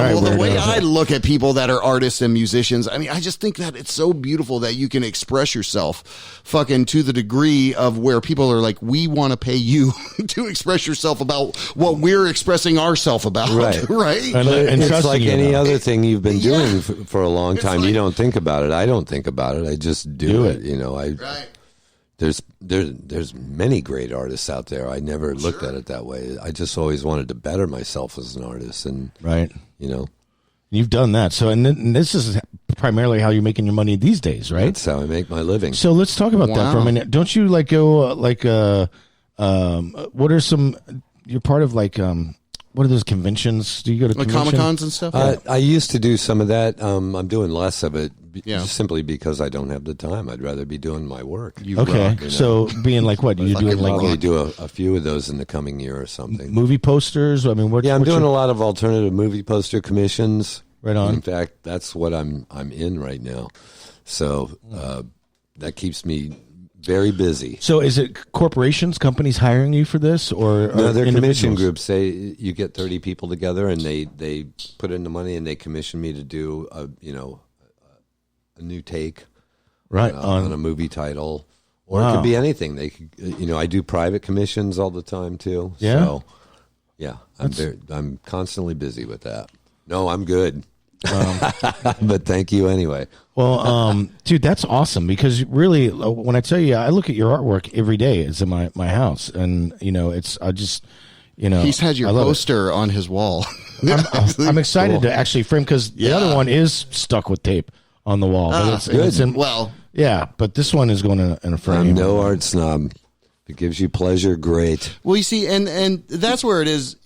I look at people that are artists and musicians, I mean, I just think that it's so beautiful that you can express yourself fucking to the degree of where people are like, we want to pay you to express yourself about what we're expressing ourselves about. Right. Right. And it's like any other thing you've been doing for a long time. Like, you don't think about it. I don't think about it. I just do it. Right. There's many great artists out there. I never looked at it that way. I just always wanted to better myself as an artist, and you've done that. So, and this is primarily how you're making your money these days, right? That's how I make my living. So let's talk about that for a minute. Don't you go what are some? You're part of what are those conventions? Do you go to Comic-Cons and stuff? I used to do some of that. I'm doing less of it simply because I don't have the time. I'd rather be doing my work. So being like what? You doing probably do a few of those in the coming year or something. Movie posters? I mean, I'm doing a lot of alternative movie poster commissions. Right on. In fact, that's what I'm in right now. So that keeps me very busy. So is it corporations, companies hiring you for this, or no? They're commission groups. You get 30 people together, and they put in the money, and they commission me to do a new take, on a movie title, or it could be anything. They could, I do private commissions all the time too. Yeah, so, I'm constantly busy with that. No, I'm good. But thank you anyway. Well, dude, that's awesome because really, when I tell you, I look at your artwork every day. It's in my house, and he's had your poster on his wall. I'm excited to actually frame because the other one is stuck with tape on the wall. But but this one is going in a frame. I'm no art snob. If it gives you pleasure, great. Well, you see, and that's where it is.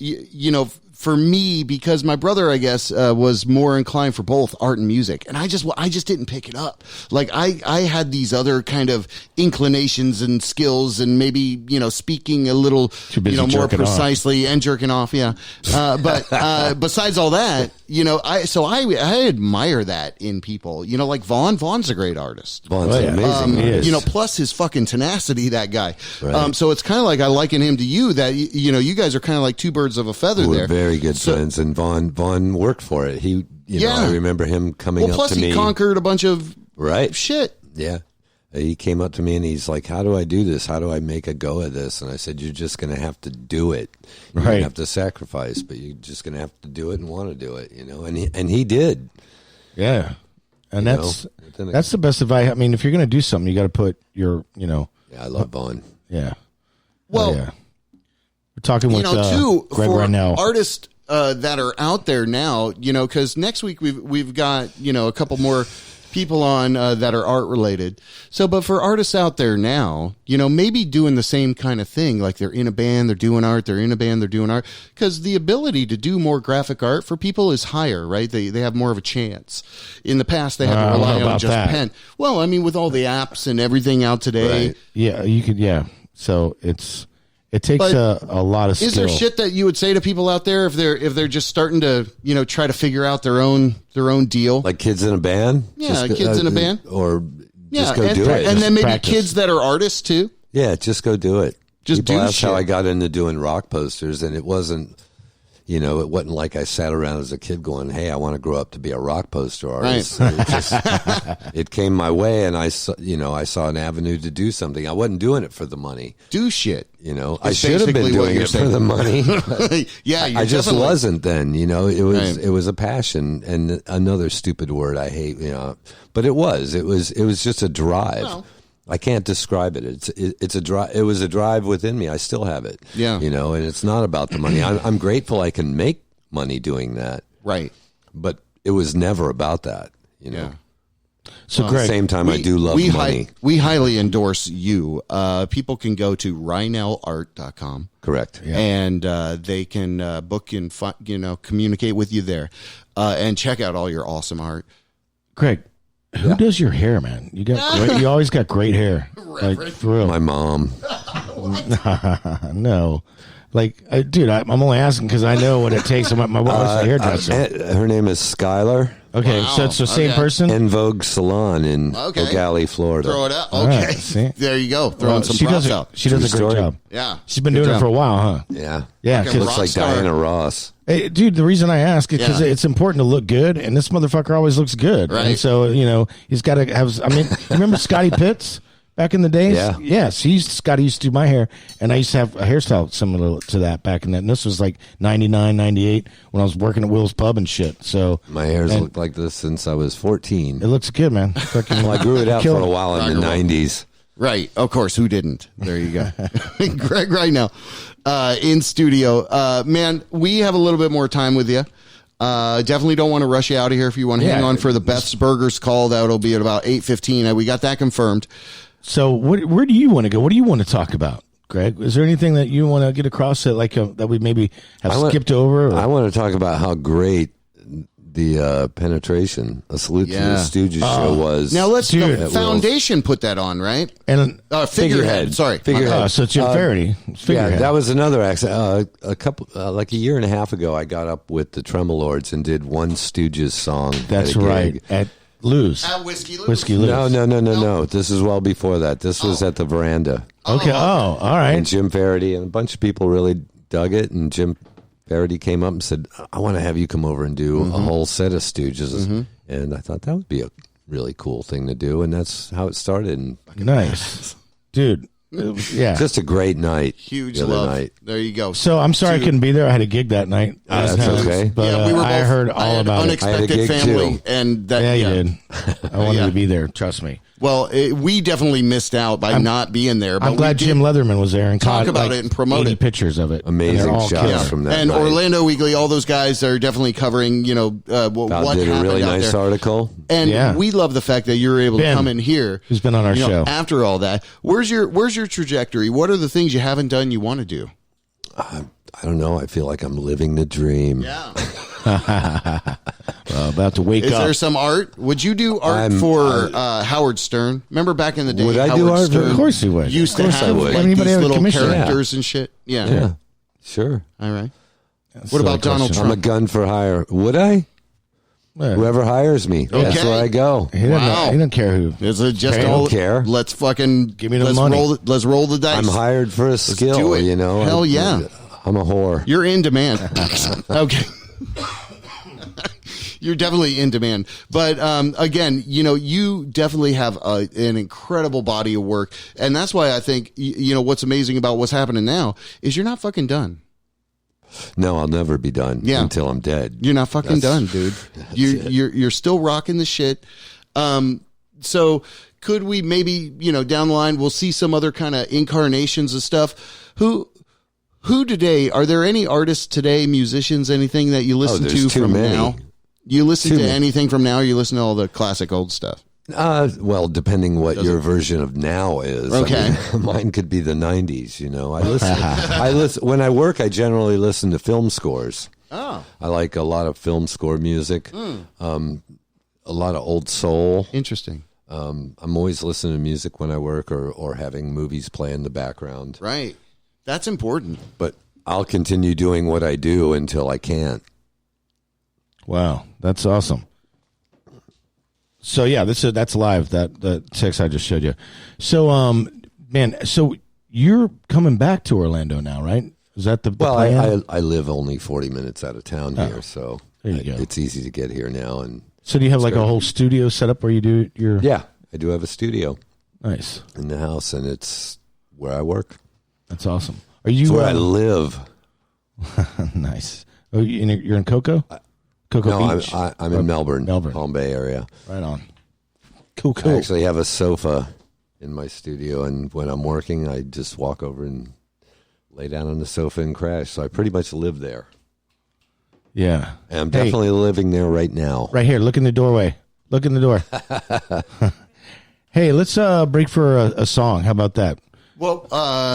For me, because my brother, I guess, was more inclined for both art and music, and I just didn't pick it up. Like I had these other kind of inclinations and skills, and maybe speaking a little more precisely and jerking off. Yeah, but besides all that, I admire that in people. Like Vaughn. Vaughn's a great artist. Vaughn's amazing. Plus his fucking tenacity, that guy. Right. So it's kind of like I liken him to you. That you guys are kind of like two birds of a feather. We're there. very good friends, and Vaughn worked for it. He, I remember him coming up plus to me. he conquered a bunch of shit. Yeah. He came up to me and he's like, how do I do this? How do I make a go of this? And I said, you're just going to have to do it. You're going to have to sacrifice, but you're just going to have to do it and want to do it, and he did. Yeah. And that's the best advice. I mean, if you're going to do something, you got to put your, Yeah, I love Vaughn. Yeah. Well, we're talking with too, Greg for Reinel. artists that are out there now, because next week we've got, a couple more people on that are art related. So, but for artists out there now, maybe doing the same kind of thing, like they're in a band, they're doing art, they're in a band, they're doing art, because the ability to do more graphic art for people is higher, right? They have more of a chance. In the past, they had to rely on just pen. Well, I mean, with all the apps and everything out today. Right. Yeah, you could, So it takes a lot of skill. Is there shit that you would say to people out there if they're just starting to try to figure out their own deal? Like kids in a band? Yeah, kids in a band. Or just go do it. And then maybe practice. kids that are artists too. Yeah, just go do it. That's shit. how I got into doing rock posters, and it wasn't like I sat around as a kid going, hey, I want to grow up to be a rock poster artist. Right. It came my way, and I saw an avenue to do something. I wasn't doing it for the money. Do shit. I should have been doing it for the money. Yeah, I just wasn't then. It was a passion, and another stupid word I hate. But it was just a drive. Well, I can't describe it. It's a drive. It was a drive within me. I still have it. Yeah. And it's not about the money. I'm grateful I can make money doing that. Right. But it was never about that. Yeah. So, Greg, at the same time, I do love money. We highly endorse you. People can go to ReinelArt.com. Correct. Yeah. And they can book and communicate with you there, and check out all your awesome art. Greg, who does your hair, man? You always got great hair. Like, for real. My mom. No. Like, dude, I'm only asking because I know what it takes. My wife's a hairdresser. Her name is Skylar. Okay, wow. So it's the same person? En Vogue Salon in Ogali, Florida. Throw it out. Okay. Right, there you go. Throwing some props out. She does a great job. Yeah. She's been doing it for a while, huh? Yeah. Yeah. Like Looks like Diana Ross. Hey, dude, the reason I ask is because it's important to look good, and this motherfucker always looks good. Right. And so, he's got to have, remember Scotty Pitts back in the days? Yeah. Yes, Scotty used to do my hair, and I used to have a hairstyle similar to that back in that. And this was like 99, 98 when I was working at Will's Pub and shit. So my hair's looked like this since I was 14. It looks good, man. Well, I grew it out for a while in the 90s. Right. Of course. Who didn't? There you go. Greg right now in studio. Man, we have a little bit more time with you. Definitely don't want to rush you out of here if you want to hang on for the Beth's Burgers call. That'll be at about 8:15. We got that confirmed. So where do you want to go? What do you want to talk about, Greg? Is there anything that you want to get across that that we maybe have skipped over? I want to talk about how great the Penetration, A Salute to the Stooges show was. Now let's the Foundation put that on, right? And Figurehead. Sorry, Figurehead. So Jim Faraday. Yeah, that was another accident. Like a year and a half ago, I got up with the Tremolords and did one Stooges song. That's right. At Lou's. At Whiskey Lou's. Whiskey Lou's. No. This is well before that. This was at the Veranda. Okay. All right. And Jim Faraday and a bunch of people really dug it, and Jim Faraday came up and said, I want to have you come over and do a whole set of Stooges. And I thought that would be a really cool thing to do, and that's how it started. And nice. Dude. Yeah. Just a great night. Huge love. Night. There you go. So I'm sorry I couldn't be there. I had a gig that night. That's okay. But we were both, I heard all about unexpected it. I had a gig family. too. And that, you did. I wanted to be there. Trust me. Well, we definitely missed out by not being there. But I'm glad Jim Leatherman was there and talk about it and promote 80 it. Pictures of it. Amazing shots from that And night. Orlando Weekly, all those guys are definitely covering, what did happened a really out nice there. article. And we love the fact that you're able to come in here. Who's been on our show. After all that, where's your trajectory? What are the things you haven't done you want to do? I don't know. I feel like I'm living the dream. Yeah. About to wake up. Is there some art? Would you do art for Howard Stern? Remember back in the day? Would I Howard do art? Stern Of course he would. Used to have like anybody these have a little commission? characters and shit. Yeah. Sure. All right. What about Donald I'm a Trump? gun for hire. Would I? Whoever hires me. That's where I go. He doesn't care who. Is it just I don't care. Let's fucking give me the money. Let's roll the dice. I'm hired for a skill. do it. You know. Hell yeah. I'm a whore. You're in demand. Okay. You're definitely in demand. But again, you definitely have an incredible body of work. And that's why I think, what's amazing about what's happening now is you're not fucking done. No, I'll never be done until I'm dead. You're not fucking done, dude. You're still rocking the shit. So could we maybe, down the line, we'll see some other kind of incarnations of stuff. Who today, are there any artists today, musicians, anything that you listen to from now? You listen to anything from now? Or you listen to all the classic old stuff? Well, depending what your version of now is. Okay. I mean, mine could be the 90s, I listen when I work, I generally listen to film scores. Oh. I like a lot of film score music. A lot of old soul. Interesting. I'm always listening to music when I work or having movies play in the background. Right. That's important. But I'll continue doing what I do until I can't. Wow, that's awesome. So yeah, that's live. That text I just showed you. So man, so you're coming back to Orlando now, right? Is that the plan? I live only 40 minutes out of town here, so there you go. It's easy to get here now. And so do you have like a whole studio set up where you do your? Yeah, I do have a studio. Nice. In the house, and it's where I work. That's awesome. Are you it's where I live? Nice. Oh, you're in Cocoa? Cocoa Beach? I'm in Melbourne, Palm Bay area. Right on. Cool. I actually have a sofa in my studio, and when I'm working, I just walk over and lay down on the sofa and crash. So I pretty much live there. Yeah. And I'm definitely living there right now. Right here. Look in the doorway. Look in the door. Hey, let's break for a song. How about that? Well,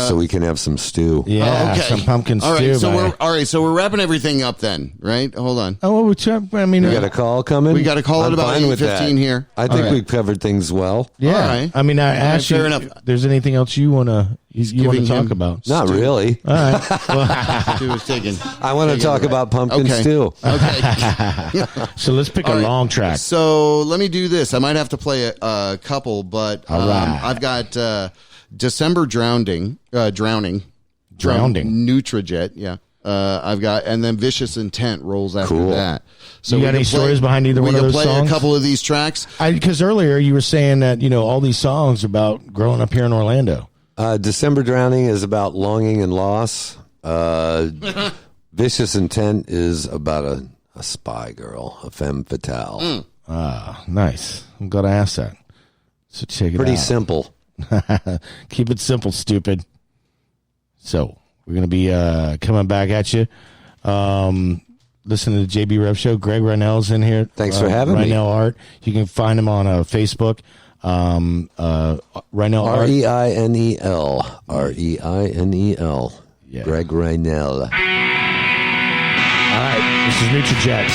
so we can have some stew. Yeah, some pumpkin all stew. Right, so we're wrapping everything up then, right? Hold on. Oh, we got a call coming. We got a call at about 8:15 here. I think we've covered things well. Yeah, all right. I mean, I asked you if there's anything else you want to talk about. Not really. All right. Stew is taken. I want to talk about pumpkin stew. Okay. So let's pick a long track. So let me do this. I might have to play a couple, but I've got. December Drowning, Nutrijet, yeah. I've got, and then Vicious Intent rolls after that. So you got any stories behind either one of those songs? We can play a couple of these tracks. Because earlier you were saying that, all these songs about growing up here in Orlando. December Drowning is about longing and loss. Vicious Intent is about a spy girl, a femme fatale. Nice. I'm glad I asked that. So check it out. Pretty simple. Keep it simple, stupid. So we're going to be coming back at you. Listen to the JB Rev Show. Greg Reinel's in here. Thanks for having me. Reinel Art. You can find him on Facebook. Reinel Art. Reinel. Reinel. Yeah. Greg Reinel. All right. This is Nutrijet.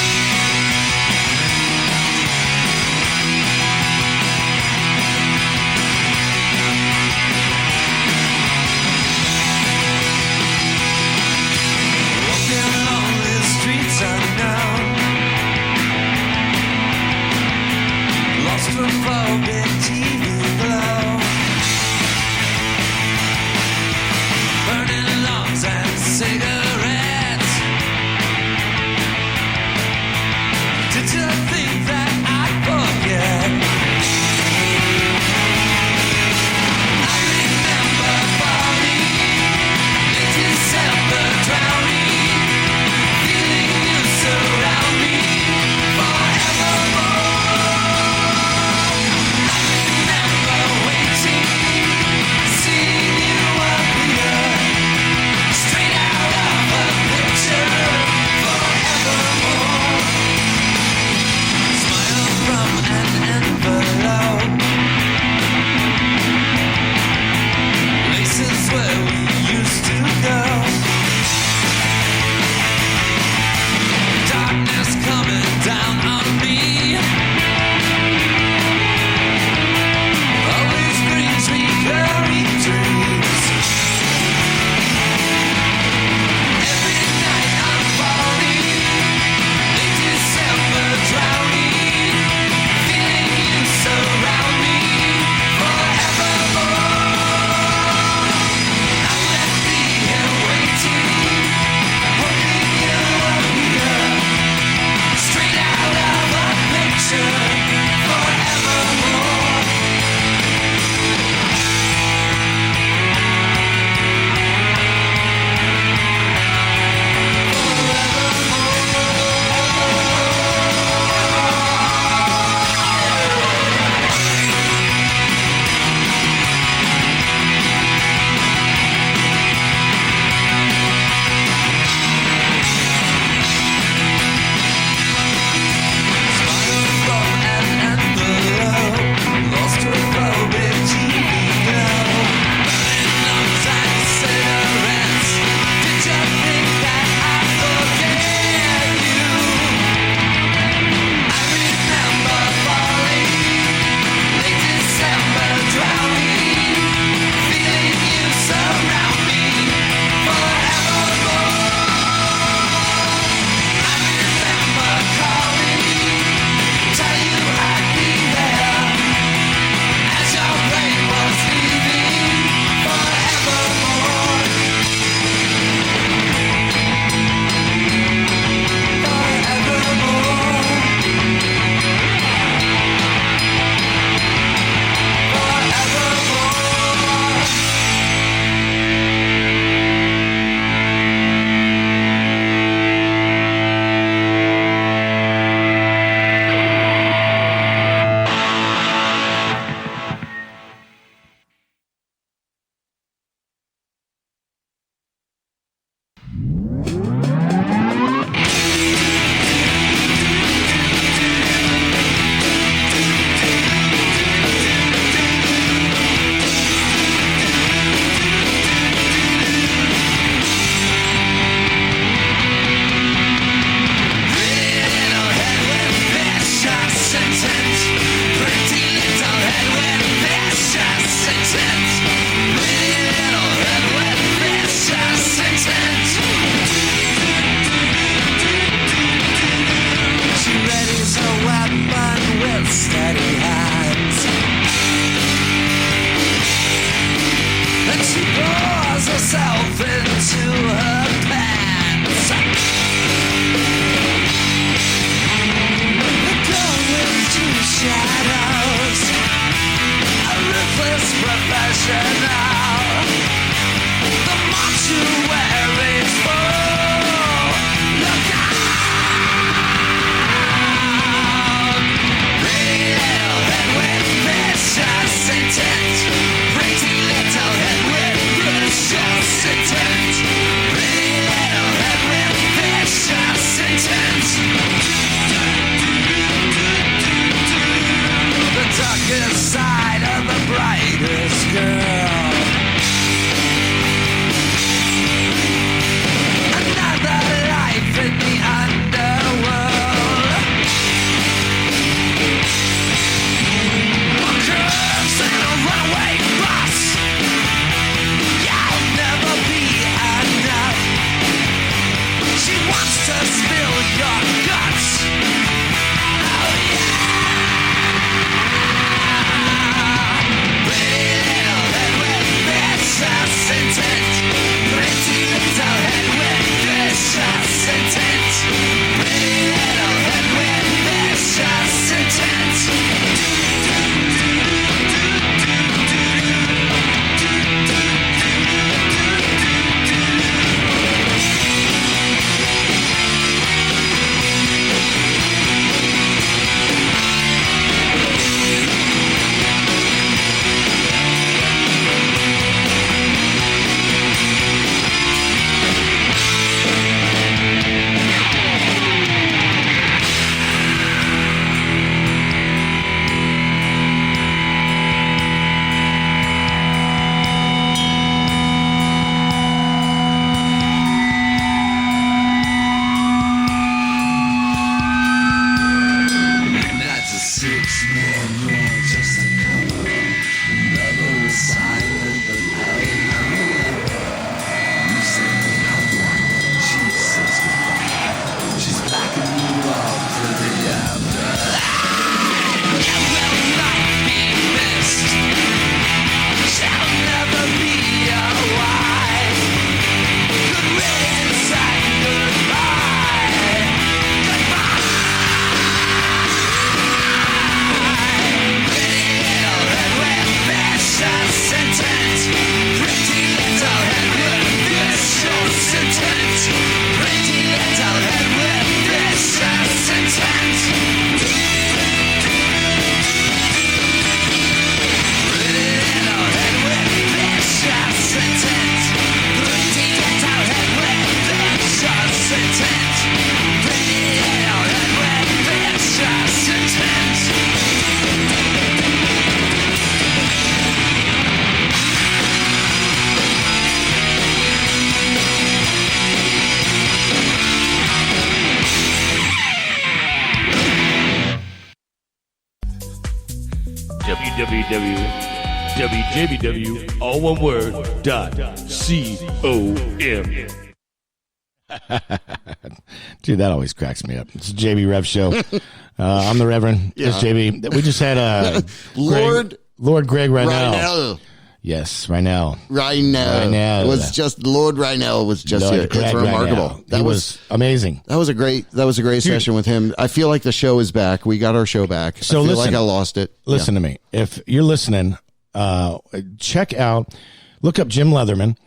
Straight out of into her pants. The girl with two shadows, a ruthless professional. The mortuary is full. Look out! Pretty little head with vicious intent. Pretty little head with vicious intent. Pretty little head with vicious intent. The darkest side of the brightest girl. Another life in the underworld. Curves and a runaway bus. You'll never be enough. She wants to spill your guts. Oh yeah. Pretty little head with vicious intent. Pretty little head with vicious intent. Pretty little head with vicious intent. And that's a 6-man roll, just a cover. Another is silent, but hallelujah. You say not one, she says goodbye. She's backing you up to the after. You will not be missed. Shall never be a wife. Good riddance and goodbye. Goodbye. Pretty little head with vicious intent. Pretty little head with vicious intent. Pretty little head with vicious intent. Pretty little head with vicious intent. Pretty little head with vicious intent. Pretty little head with vicious intent. WJBW, all one word, .com. Dude, that always cracks me up. It's the JB Rev Show. I'm the Reverend. Yeah. It's JB. We just had Lord Greg Reinel. Reinel. Yes, Reinel. Reinel. It was just Lord Reinel was just Lord here. It's Greg remarkable. Reinel. That was amazing. That was a great session with him. I feel like the show is back. We got our show back. So I feel listen, like I lost it. Listen to me. If you're listening, look up Jim Leatherman,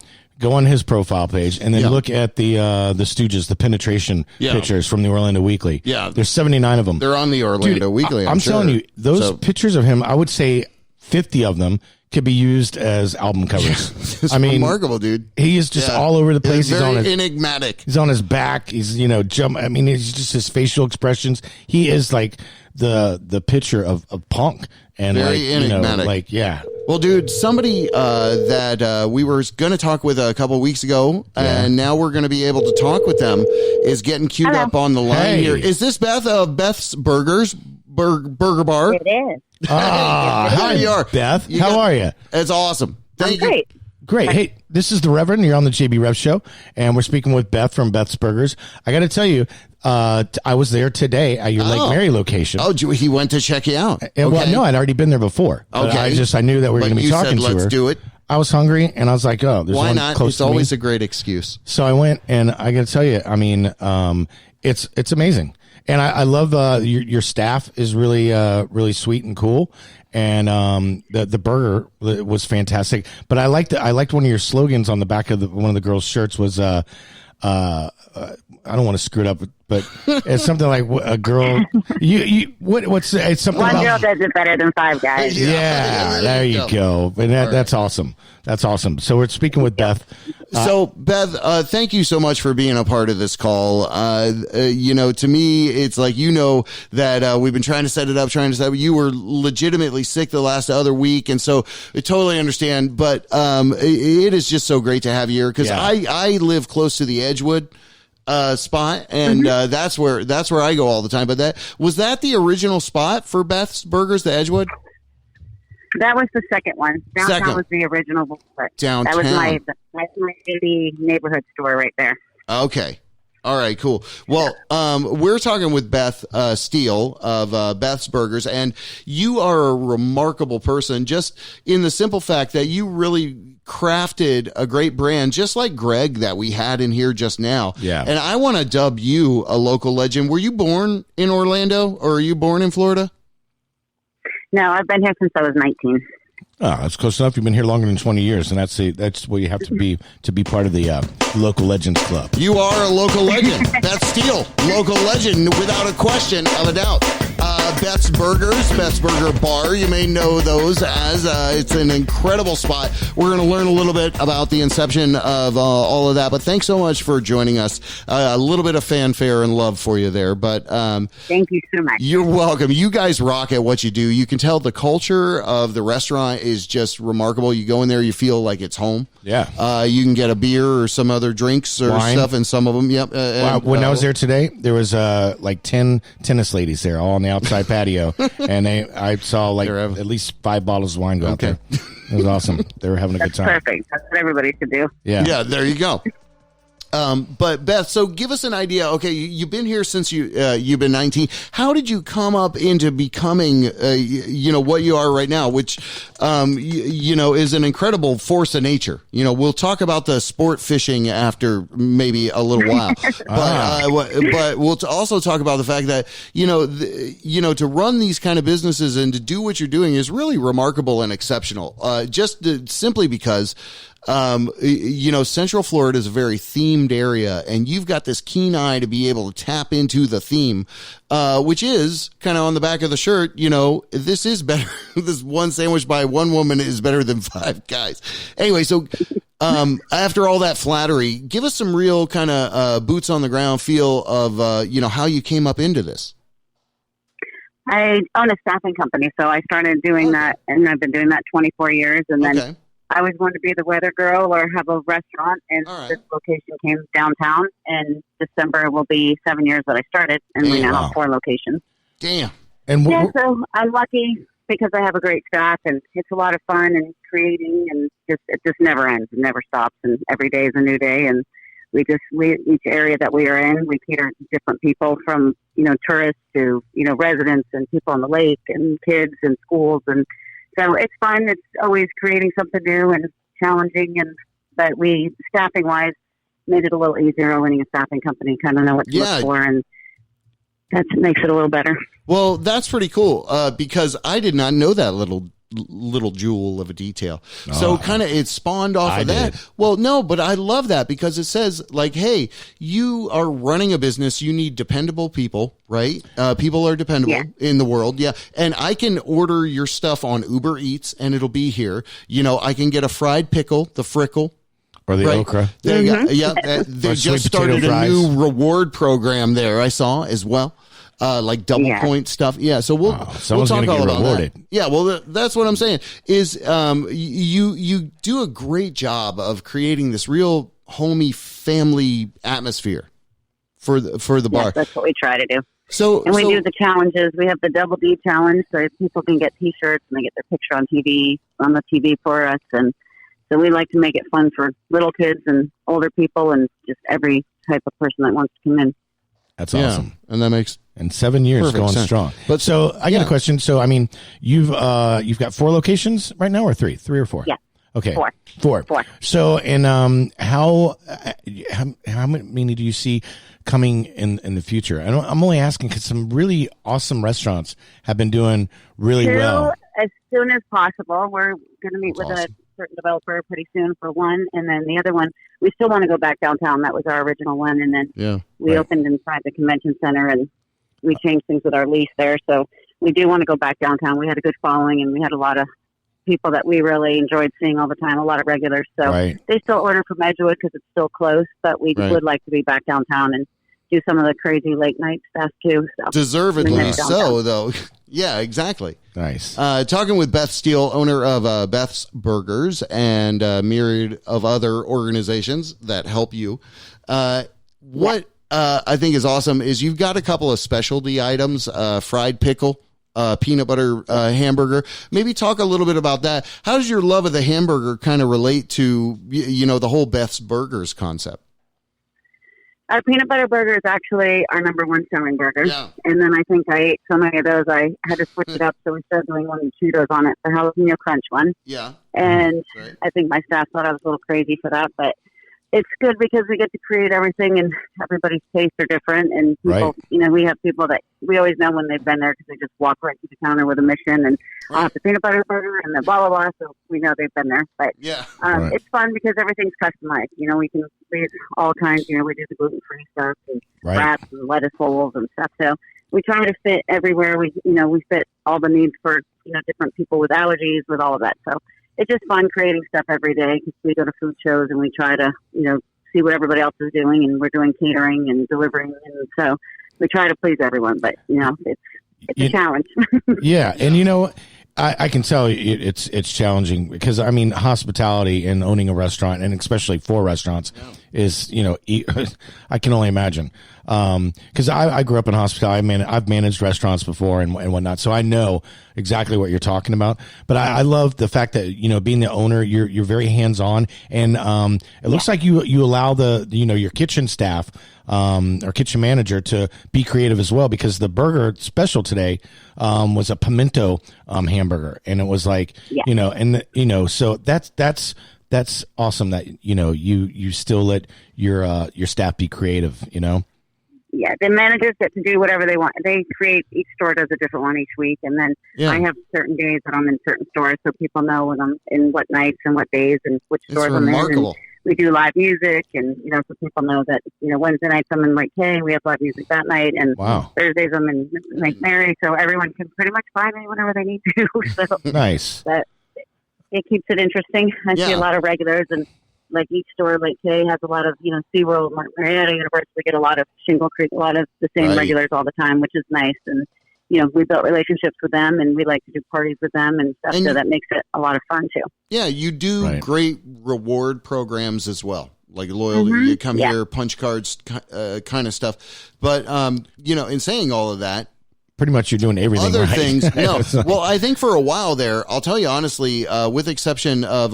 go on his profile page, and then look at the Stooges, the penetration pictures from the Orlando Weekly. Yeah. There's 79 of them. They're on the Orlando Weekly. I'm sure. telling you, those pictures of him, I would say 50 of them could be used as album covers. It's remarkable, dude. He is just all over the place. He's very on his, enigmatic. He's on his back. He's he's just his facial expressions. He is like the picture of punk and very enigmatic. Well, dude, somebody that we were going to talk with a couple weeks ago, and now we're going to be able to talk with them, is getting queued up on the line here. Is this Beth of Beth's Burgers? Burger Bar? It is. Hi, you are. Beth. How are you? It's awesome. Thank you. Great. Hey, this is the Reverend. You're on the JB Rev Show, and we're speaking with Beth from Beth's Burgers. I got to tell you, I was there today at your Lake Mary location. Oh, he went to check you out. Well, no, I'd already been there before. Okay. I knew that we were going to be talking to her. Let's do it. I was hungry, and I was like, "Oh, there's Why one not? close It's to always me." a great excuse. So I went, and I got to tell you, I mean, it's amazing, and I love your staff is really really sweet and cool, and the burger was fantastic. But I liked one of your slogans on the back of one of the girls' shirts was I don't want to screw it up, but it's something like a girl. What's it's something One about, girl does it better than 5 guys. Yeah, there you go. And that's awesome. That's awesome. So we're speaking with Beth. So Beth, thank you so much for being a part of this call. To me, it's like, that we've been trying to set it up, you were legitimately sick the last other week. And so I totally understand, but it is just so great to have you here because I live close to the Edgewood spot, and that's where I go all the time. But was that the original spot for Beth's Burgers, the Edgewood? That was the second one. Downtown was the original. Downtown. That was my baby neighborhood store right there. Okay. All right, cool. Well, we're talking with Beth Steele of Beth's Burgers, and you are a remarkable person just in the simple fact that you really crafted a great brand, just like Greg that we had in here just now. Yeah. And I want to dub you a local legend. Were you born in Orlando, or are you born in Florida? No, I've been here since I was 19. Oh, that's close enough. You've been here longer than 20 years, and that's what you have to be part of the Local Legends Club. You are a local legend. Beth Steele, local legend, without a question of a doubt. Beth's Burgers, Beth's Burger Bar. You may know those as it's an incredible spot. We're going to learn a little bit about the inception of all of that. But thanks so much for joining us. A little bit of fanfare and love for you there. But thank you so much. You're welcome. You guys rock at what you do. You can tell the culture of the restaurant is just remarkable. You go in there, you feel like it's home. Yeah. You can get a beer or some other drinks or wine. stuff, and some of them. Yep. When I was there today, there was like 10 tennis ladies there, all on the outside patio, and I saw like at least 5 bottles of wine go out there. It was awesome. They were having a good time. Perfect. That's what everybody should do. Yeah. There you go. But Beth, so give us an idea. Okay, you've been here since you've been 19. How did you come up into becoming, what you are right now, which, is an incredible force of nature. We'll talk about the sport fishing after maybe a little while, but we'll also talk about the fact that, to run these kind of businesses and to do what you're doing is really remarkable and exceptional. Simply because, Central Florida is a very themed area, and you've got this keen eye to be able to tap into the theme, which is kind of on the back of the shirt. This is better. This one sandwich by one woman is better than 5 guys. Anyway, so after all that flattery, give us some real kind of boots on the ground feel of how you came up into this. I own a staffing company, so I started doing that, and I've been doing that 24 years, and then I always wanted to be the weather girl or have a restaurant, and this location came downtown, and December will be 7 years that I started, and we now have 4 locations. Damn. And so I'm lucky because I have a great staff, and it's a lot of fun and creating, and it just never ends. It never stops, and every day is a new day, and each area that we are in, we cater to different people from, tourists to, residents and people on the lake and kids and schools, and so it's fun. It's always creating something new and challenging, but we, staffing wise, made it a little easier owning a staffing company. Kind of know what to look for, and that makes it a little better. Well, that's pretty cool because I did not know that little jewel of a detail. So kind of it spawned off of that. Well, no, but I love that because it says like, hey, you are running a business. You need dependable people, right? People are dependable in the world. Yeah. And I can order your stuff on Uber Eats and it'll be here. I can get a fried pickle, the frickle. Or the okra. There you go. Yeah. They just started a new reward program there, I saw as well. Like double point stuff. Yeah. So we'll talk all about rewarded. That. Yeah. Well, that's what I'm saying is, you do a great job of creating this real homey family atmosphere for the bar. Yes, that's what we try to do. And we do the challenges. We have the Double D challenge, so people can get T-shirts and they get their picture on the TV for us. And so we like to make it fun for little kids and older people and just every type of person that wants to come in. That's awesome. And that makes 7 years going strong. But so I got a question. So I mean, you've got 4 locations right now, or 3 or 4? Yeah. Okay. Four. So, and how many do you see coming in the future? I'm only asking because some really awesome restaurants have been doing really well. As soon as possible. We're going to meet with a certain developer pretty soon for one, and then the other one, we still want to go back downtown. That was our original one, and then we opened inside the convention center, and we changed things with our lease there. So we do want to go back downtown. We had a good following, and we had a lot of people that we really enjoyed seeing all the time, a lot of regulars. So they still order from Edgewood because it's still close, but we would like to be back downtown and do some of the crazy late night stuff too. So. Deservedly so, though. Yeah, exactly. Nice. Talking with Beth Steele, owner of Beth's Burgers and a myriad of other organizations that help you. What I think is awesome is you've got a couple of specialty items, fried pickle, peanut butter hamburger. Maybe talk a little bit about that. How does your love of the hamburger kind of relate to, the whole Beth's Burgers concept? Our peanut butter burger is actually our number one selling burger. Yeah. And then I think I ate so many of those, I had to switch it up. So we started doing one with Cheetos on it, the jalapeno crunch one. Yeah. And I think my staff thought I was a little crazy for that, but it's good because we get to create everything and everybody's tastes are different. And people, we have people that we always know when they've been there because they just walk right to the counter with a mission and the peanut butter burger and the blah, blah, blah. So we know they've been there. But it's fun because everything's customized. We can create all kinds. We do the gluten-free stuff and wraps and lettuce bowls and stuff. So we try to fit everywhere. We fit all the needs for, different people with allergies, with all of that. So it's just fun creating stuff every day because we go to food shows and we try to, see what everybody else is doing, and we're doing catering and delivering. And so we try to please everyone, but, it's a challenge. Yeah. And, I can tell you it's challenging because hospitality and owning a restaurant, and especially for restaurants, is I can only imagine because I grew up in hospitality. I've managed restaurants before and whatnot, so I know exactly what you're talking about. But I love the fact that being the owner, you're very hands on, and it looks like you allow your kitchen staff or kitchen manager to be creative as well, because the burger special today was a pimento hamburger, and it was like so that's awesome that you still let your staff be creative. Yeah, the managers get to do whatever they want. They create, each store does a different one each week, and then I have certain days that I'm in certain stores, so people know when I'm in what nights and what days and which stores I'm in. And we do live music, and so people know that Wednesday nights I'm in Lake K, we have live music that night, and Thursdays I'm in Lake Mary, so everyone can pretty much find me whenever they need to. So nice. But it keeps it interesting. I see a lot of regulars, and like each store, Lake K has a lot of SeaWorld, Marietta University. We get a lot of Shingle Creek, a lot of the same regulars all the time, which is nice. And we built relationships with them, and we like to do parties with them and stuff. So that makes it a lot of fun too. Yeah, you do great reward programs as well, like loyalty. You come here, punch cards, kind of stuff. But in saying all of that, pretty much you're doing everything other right. things. No, well, I think for a while there, I'll tell you honestly, with exception of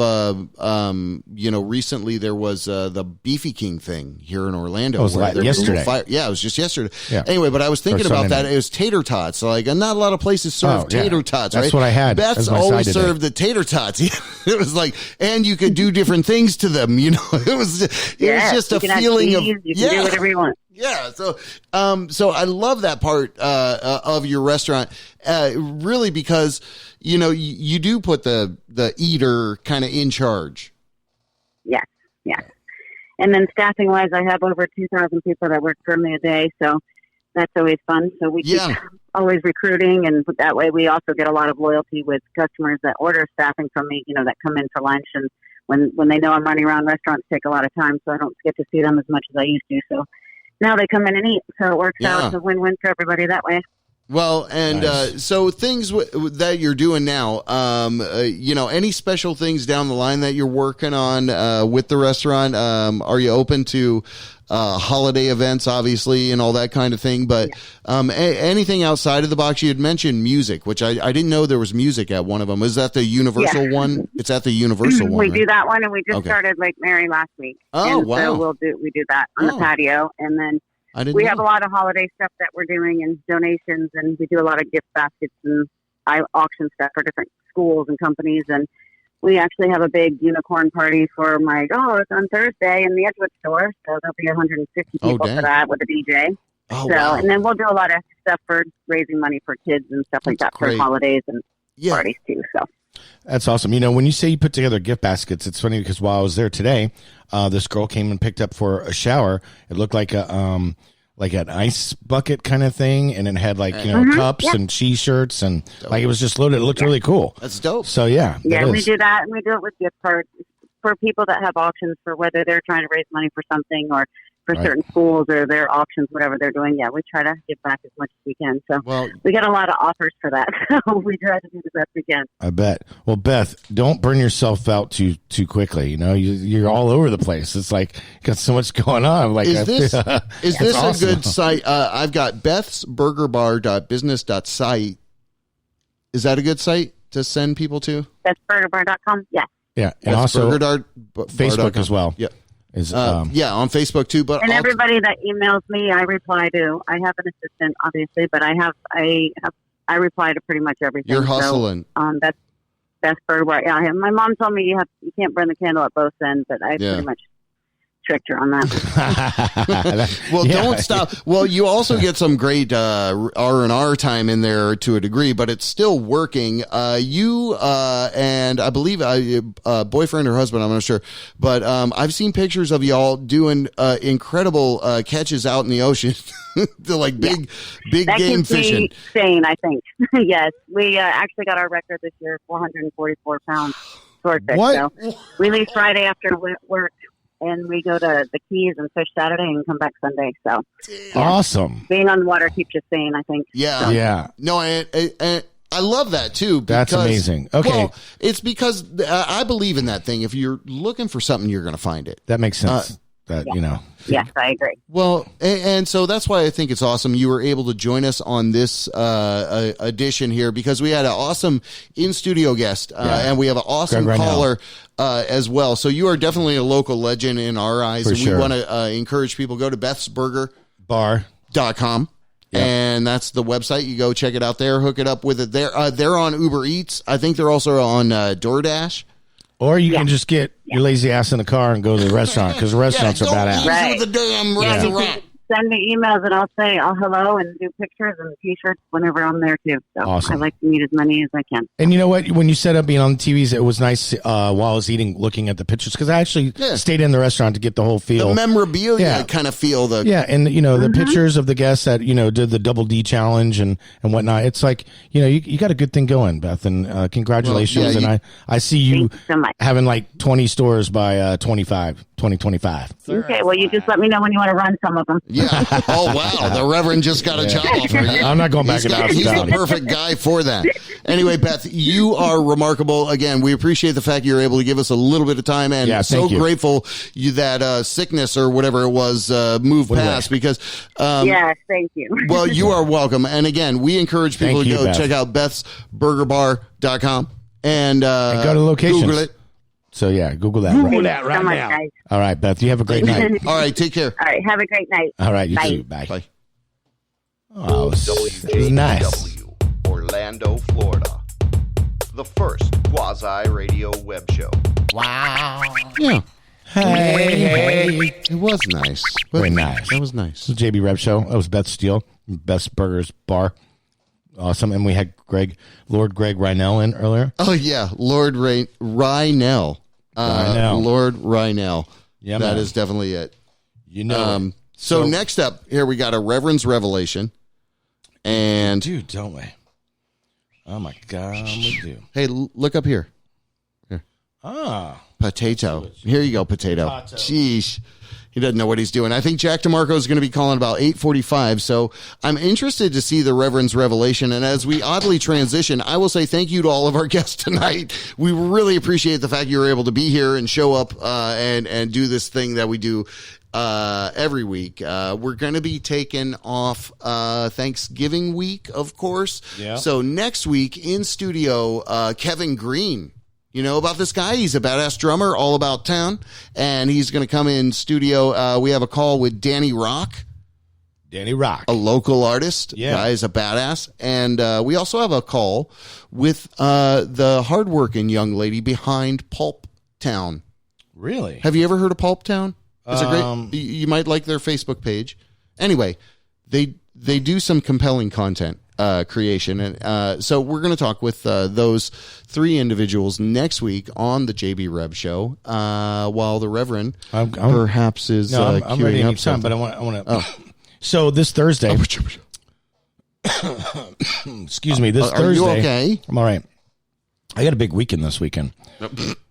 recently there was the Beefy King thing here in Orlando. It was yesterday. Yeah, it was just yesterday. Yeah. Anyway, but I was thinking about that. It was tater tots. Like, not a lot of places serve tater tots. That's right? what I had. Beth's always served the tater tots. It was like, and you could do different things to them. It was just a feeling of you can do whatever you want. Yeah, so I love that part of your restaurant, really, because you do put the eater kind of in charge. Yes, and then staffing wise, I have over 2,000 people that work for me a day, so that's always fun. So we keep always recruiting, and that way we also get a lot of loyalty with customers that order staffing from me. That come in for lunch, and when they know I'm running around, restaurants take a lot of time, so I don't get to see them as much as I used to. So now they come in and eat, so it works out. It's a win-win for everybody that way. Well, and so things that you're doing now, any special things down the line that you're working on with the restaurant? Are you open to holiday events, obviously, and all that kind of thing? But anything outside of the box? You had mentioned music, which I didn't know there was music at one of them. Is that the Universal one? It's at the Universal one. We do that one, and we just started Lake Mary last week. Oh, and wow! So we do that on the patio, and then we have a lot of holiday stuff that we're doing, and donations, and we do a lot of gift baskets and auction stuff for different schools and companies. And we actually have a big unicorn party for my dogs on Thursday in the Edgewood store. So there'll be 150 people for that with a DJ. Oh, so, wow. and then we'll do a lot of stuff for raising money for kids and stuff like that great. for holidays and parties too. So that's awesome. You know, when you say you put together gift baskets, it's funny because while I was there today, this girl came and picked up for a shower. It looked like a like an ice bucket kind of thing, and it had like cups and T-shirts and like it was just loaded. It looked really cool. That's dope. So yeah, we do that, and we do it with gift cards for people that have auctions for whether they're trying to raise money for something or for certain schools or their auctions, whatever they're doing. Yeah, we try to give back as much as we can. So we get a lot of offers for that. So we try to do the best we can. I bet. Well, Beth, don't burn yourself out too quickly. You know, you're all over the place. It's like you got so much going on. Like, is this awesome. a good site? I've got bethsburgerbar.business.site. Is that a good site to send people to? Bethsburgerbar.com. Yes. Yeah, and also Facebook as well. Yeah. On Facebook too. But everybody that emails me, I reply to. I have an assistant, obviously, but I reply to pretty much everything. You're hustling. So, that's Beth Burger Bar. Yeah, my mom told me you can't burn the candle at both ends, but I pretty much tricked her on that. Well, don't stop. Well, you also get some great R&R time in there to a degree, but it's still working. You and I believe boyfriend or husband, I'm not sure, but I've seen pictures of y'all doing incredible catches out in the ocean. They're like big that game keeps me fishing. Sane, I think. Yes, we actually got our record this year, 444 pounds swordfish. What? So we leave Friday after work. And we go to the Keys and fish Saturday and come back Sunday. So awesome. Being on the water keeps you sane, I think. Yeah. So. Yeah. No, and I love that too. Because, that's amazing. Okay. Well, it's because I believe in that thing. If you're looking for something, you're going to find it. That makes sense. You know. Yes, I agree. Well, and so that's why I think it's awesome you were able to join us on this edition here, because we had an awesome in-studio guest, and we have an awesome caller as well. So you are definitely a local legend in our eyes. And we want to encourage people, go to bethsburgerbar.com. Yep. And that's the website. You go check it out there, hook it up with it there. They're on Uber Eats. I think they're also on DoorDash. Or you can just get your lazy ass in the car and go to the restaurant, because the restaurants are badass. Right. The damn restaurant. Send me emails and I'll say hello and do pictures and T-shirts whenever I'm there too. So awesome. I like to meet as many as I can. And you know what? When you set up being on the TVs, it was nice while I was eating, looking at the pictures, because I actually stayed in the restaurant to get the whole feel. The memorabilia kind of feel. And you know, the pictures of the guests that, you know, did the Double D challenge and whatnot. It's like, you know, you got a good thing going, Beth, and congratulations. And I see you so much. having like 20 stores by 2025. Okay, well, you just let me know when you want to run some of them. Yeah. Oh, wow. The Reverend just got a job offer. I'm not going back to that. He's the perfect guy for that. Anyway, Beth, you are remarkable. Again, we appreciate the fact you're able to give us a little bit of time, and so grateful that sickness or whatever it was moved past, because yes, thank you. Well, you are welcome. And again, we encourge people to go check out bethsburgerbar.com and go to the locations. Google it. So yeah, Google that. Google that right now. Guys. All right, Beth, you have a great night. All right, take care. All right, have a great night. All right, you Bye. too. Bye. Bye. Oh, WJBW, nice. Orlando, Florida. The first quasi-radio web show. Wow. Yeah. Hey. It was nice. Very nice. That was nice. This is JB Rev Show. That was Beth Steele, Best Burgers Bar. Awesome. And we had Lord Greg Reinel in earlier. Oh, yeah. Lord Reinel. Lord Reinel. Yeah, that is definitely it. You know. So next up, here we got a Reverend's Revelation. And dude, don't we? Oh, my God. We do. Hey, look up here. Here. Potato. Here you go, potato. Sheesh. He doesn't know what he's doing. I think Jack DeMarco is going to be calling about 8:45. So I'm interested to see the Reverend's Revelation. And as we oddly transition, I will say thank you to all of our guests tonight. We really appreciate the fact you were able to be here and show up and do this thing that we do every week. We're going to be taking off Thanksgiving week, of course. Yeah. So next week in studio, Kevin Green. You know about this guy? He's a badass drummer all about town, and he's going to come in studio. We have a call with Danny Rock. Danny Rock. A local artist. Yeah. Guy is a badass. And we also have a call with the hardworking young lady behind Pulp Town. Really? Have you ever heard of Pulp Town? It's a great. You might like their Facebook page. Anyway, they do some compelling content creation, and so we're going to talk with those three individuals next week on the JB Reb Show. While the Reverend perhaps is I'm queuing ready up anytime, something. but I want to. So this Thursday. Excuse me. This Are Thursday. you okay? I'm all right. I got a big weekend this weekend.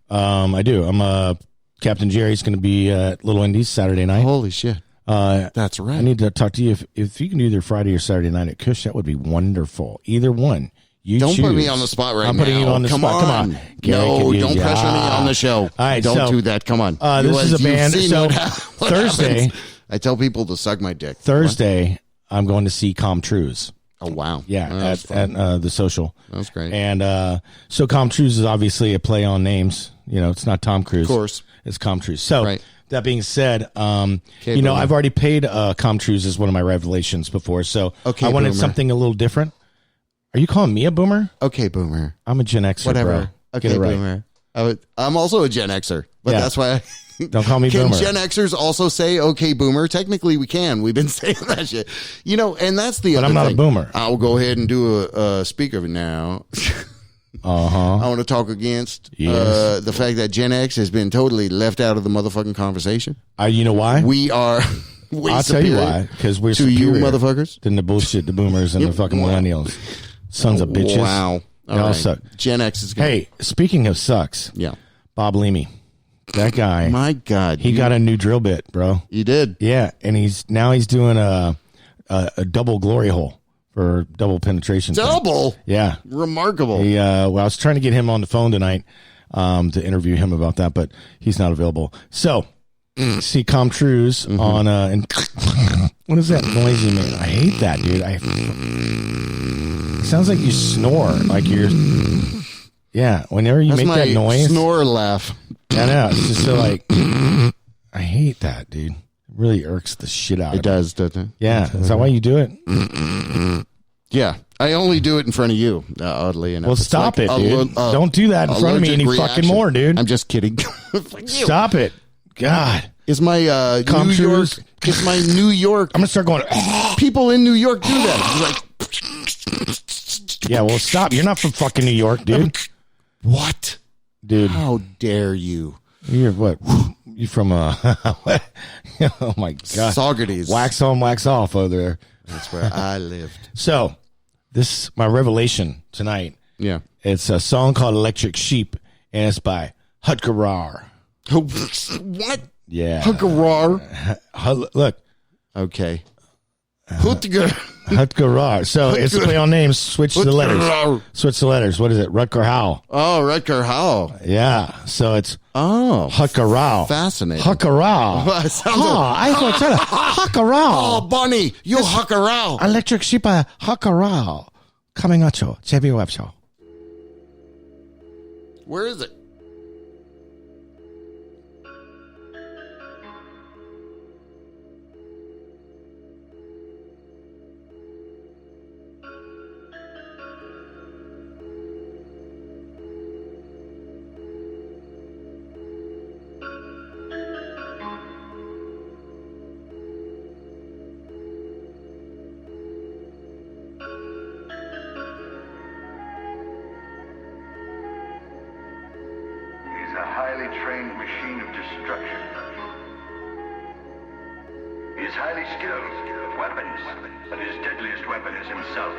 I do. I'm Captain Jerry's going to be at Little Indies Saturday night. Holy shit. That's right. I need to talk to you if you can do either Friday or Saturday night at Kush. That would be wonderful. Either one. You don't choose. put me on the spot right now. I'm putting you on the spot. Come on. Gary, no, don't pressure me on the show. All right, don't do that. Come on. This is a band. So what Thursday, happens. I tell people to suck my dick. Thursday, I'm going to see Com Trues. Oh, wow. Yeah, at the Social. That's great. And so Com Trues is obviously a play on names. You know, it's not Tom Cruise. Of course. It's Com Trues. So right. That being said, okay, you know, boomer. I've already paid Com Trues as one of my revelations before. So okay, I wanted boomer. something a little different. Are you calling me a boomer? Okay, boomer. I'm a Gen Xer, Whatever. bro. Okay, Get it right. boomer. I'm also a Gen Xer, but that's why don't call me can boomer. Gen Xers also say okay, boomer? Technically, we can. We've been saying that shit. You know, and that's the But other I'm not thing. a boomer. I'll go ahead and do a speak of it now. Uh-huh. I want to talk against the fact that Gen X has been totally left out of the motherfucking conversation. You know why? We are I'll tell you why. Because we're to you superior motherfuckers than the bullshit, the boomers, and the fucking millennials. Sons of bitches. Wow. They all right. suck. Gen X is good. Hey, speaking of sucks, Yeah. Bob Leamy. That guy. My God. He got a new drill bit, bro. You did? Yeah, and he's doing a double glory hole for double penetration. Double? Yeah. Remarkable. He, well, I was trying to get him on the phone tonight to interview him about that, but he's not available. So, see Com Trues on, and what is that noise you make? I hate that, dude. It sounds like you snore, like you're, yeah, whenever you That's make that my noise. snore laugh. I know, it's just so like, I hate that, dude. It really irks the shit out of me. It does, doesn't it? Yeah, is that why you do it? Yeah. I only do it in front of you, oddly enough. Well, It's stop like it, dude. Don't do that in front of me any allergic fucking reaction. more, dude. I'm just kidding. Stop it. God. Is my Com New York? Trues. Is my New York? I'm gonna start going. People in New York do that. It's like, Yeah, well, stop. You're not from fucking New York, dude. what? Dude, How dare you? you're what? You from what? Oh my god. Saugerties. Wax on, wax off over there. That's where I lived. So, my revelation tonight. Yeah. It's a song called "Electric Sheep," and it's by Hutgarar. What? Yeah. Huggarar. Look, Okay. Hutgar. Hutgarar. So it's a play on names. Switch the letters. Switch the letters. What is it? Rutger Hauer. Oh, Rutger Hauer. Yeah. So it's Oh. Hutgarar. Fascinating. Hutgarar. Well, it sounds I thought that. Oh, Hutgarar. Bonnie, you Hutgarar. Electric Sheep by Hutgarar. Coming at you. JB Web Show. Where is it? He's a highly trained machine of destruction. He is highly skilled with weapons, but his deadliest weapon is himself.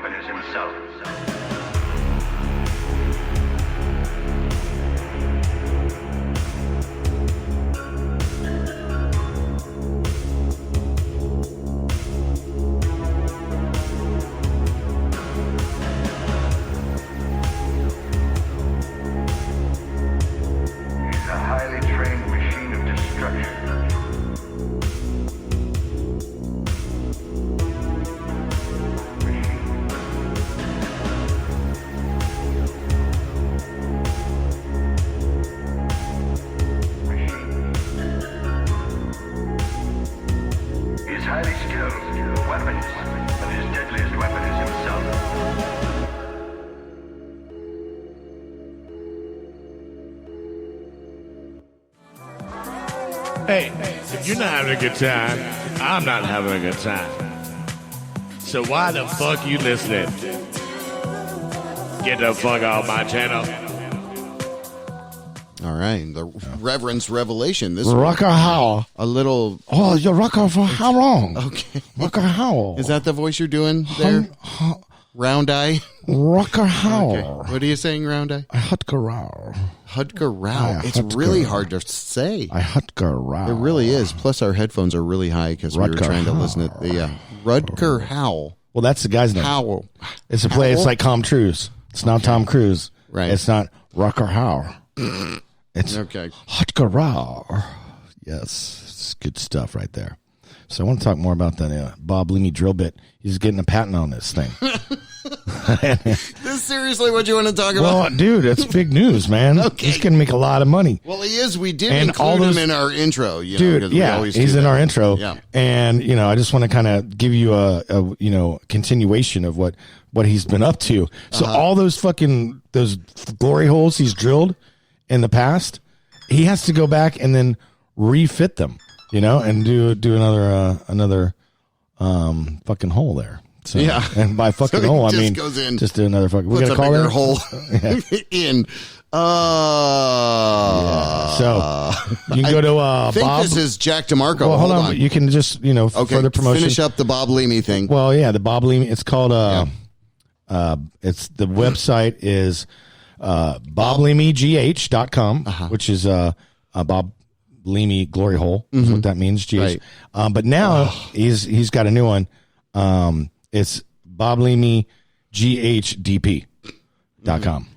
weapon is himself. He's a highly trained machine of destruction. He is highly skilled with weapons, but his deadliest weapon is himself. Hey, if you're not having a good time, I'm not having a good time. So why the fuck you listening? Get the fuck off my channel. All right, the Reverend's Revelation. This Rocker Howl. a little. Oh, you're rocker for how long? Okay, Rocker Howl. is that the voice you're doing there? Round Eye. Rocker Howl. Okay. What are you saying, Round Eye? Hutker Howl. Hudger Rao. It's really hard to say. Hutker Howl. It really is. Plus, our headphones are really high because we were Rutger trying to Hauer. listen to the Rutger Howell. Well, that's the guy's name. Howell. It's a play. It's Howell? like Tom Cruise. It's not Tom Cruise. Right. It's not Rocker Howl. It's Okay. Hutker Howl. Yes, it's good stuff right there. So I want to talk more about that Bob Leamy drill bit. He's getting a patent on this thing. This is seriously what you want to talk about? Well, dude, it's big news, man. Okay. He's going to make a lot of money. Well, he is. We did And include all those- him in our intro. You know, Dude, 'cause we yeah, always he's do in that. our intro. Yeah. And, I just want to kind of give you a continuation of what he's been up to. So all those those glory holes he's drilled in the past, he has to go back and then refit them, and do another fucking hole there. So, Yeah. And by fucking So he hole, I just mean, goes in, just do another fucking, we Puts got a to call bigger it hole in. So you can go to I think Bob. this is Jack DeMarco. Well, hold on. on. You can just, Okay, further promotion. finish up the Bob Leamy thing. Well, yeah, the Bob Leamy. It's called. It's the website is BobLeamyGH.com, which is Bob Leamy Glory Hole. Is what that means. GH. Right. But now he's got a new one. It's BobLeamyGHDP.com.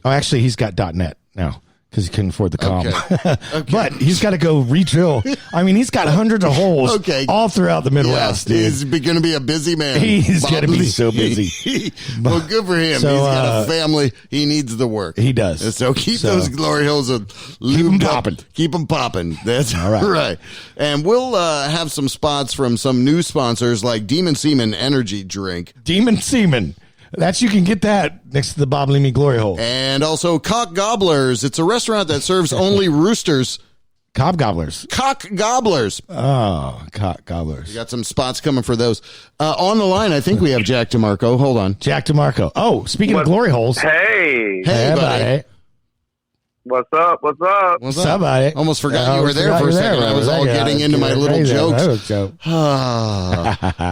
Oh, actually, he's got .net now. Because he couldn't afford the com. Okay. But he's got to go re-drill. I mean, he's got hundreds of holes all throughout the Midwest, dude. He's going to be a busy man. He's Bob going to be Lee- so busy. Well, good for him. So, He's got a family. He needs the work. He does. So keep those glory holes lubed up. Keep them popping. That's All right. And we'll have some spots from some new sponsors like Demon Semen Energy Drink. Demon Semen. You can get that next to the Bob Leamy Glory Hole. And also Cock Gobblers. It's a restaurant that serves only roosters. Cob Gobblers. Cock Gobblers. Oh, Cock Gobblers. We got some spots coming for those. On the line, I think we have Jack DeMarco. Hold on. Jack DeMarco. Oh, speaking of glory holes. Hey. Hey, buddy. What's up? What's up? What's up, buddy? Almost forgot you were there for a second. I was all getting into my little jokes. Joke.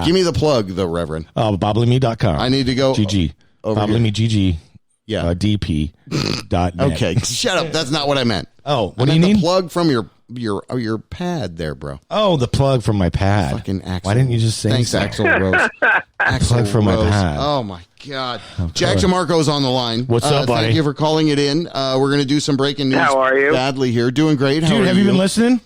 Give me the plug, though, Reverend. Oh, BobLeamy.com. I need to go GG. over Bob here. Leamy GG. Yeah. DP.net. Okay, shut up. That's not what I meant. Oh, what I do you meant need? the plug from your pad there, bro. Oh, the plug from my pad. Fucking Axl. Why didn't you just say Thanks, so? Axl Rose. Axl Plug from my Rose. pad. Oh, my God. Jack DeMarco's on the line. What's up, buddy? Thank you for calling it in. We're going to do some breaking news. How are you? Badly here. Doing great. How Dude, are have you been listening?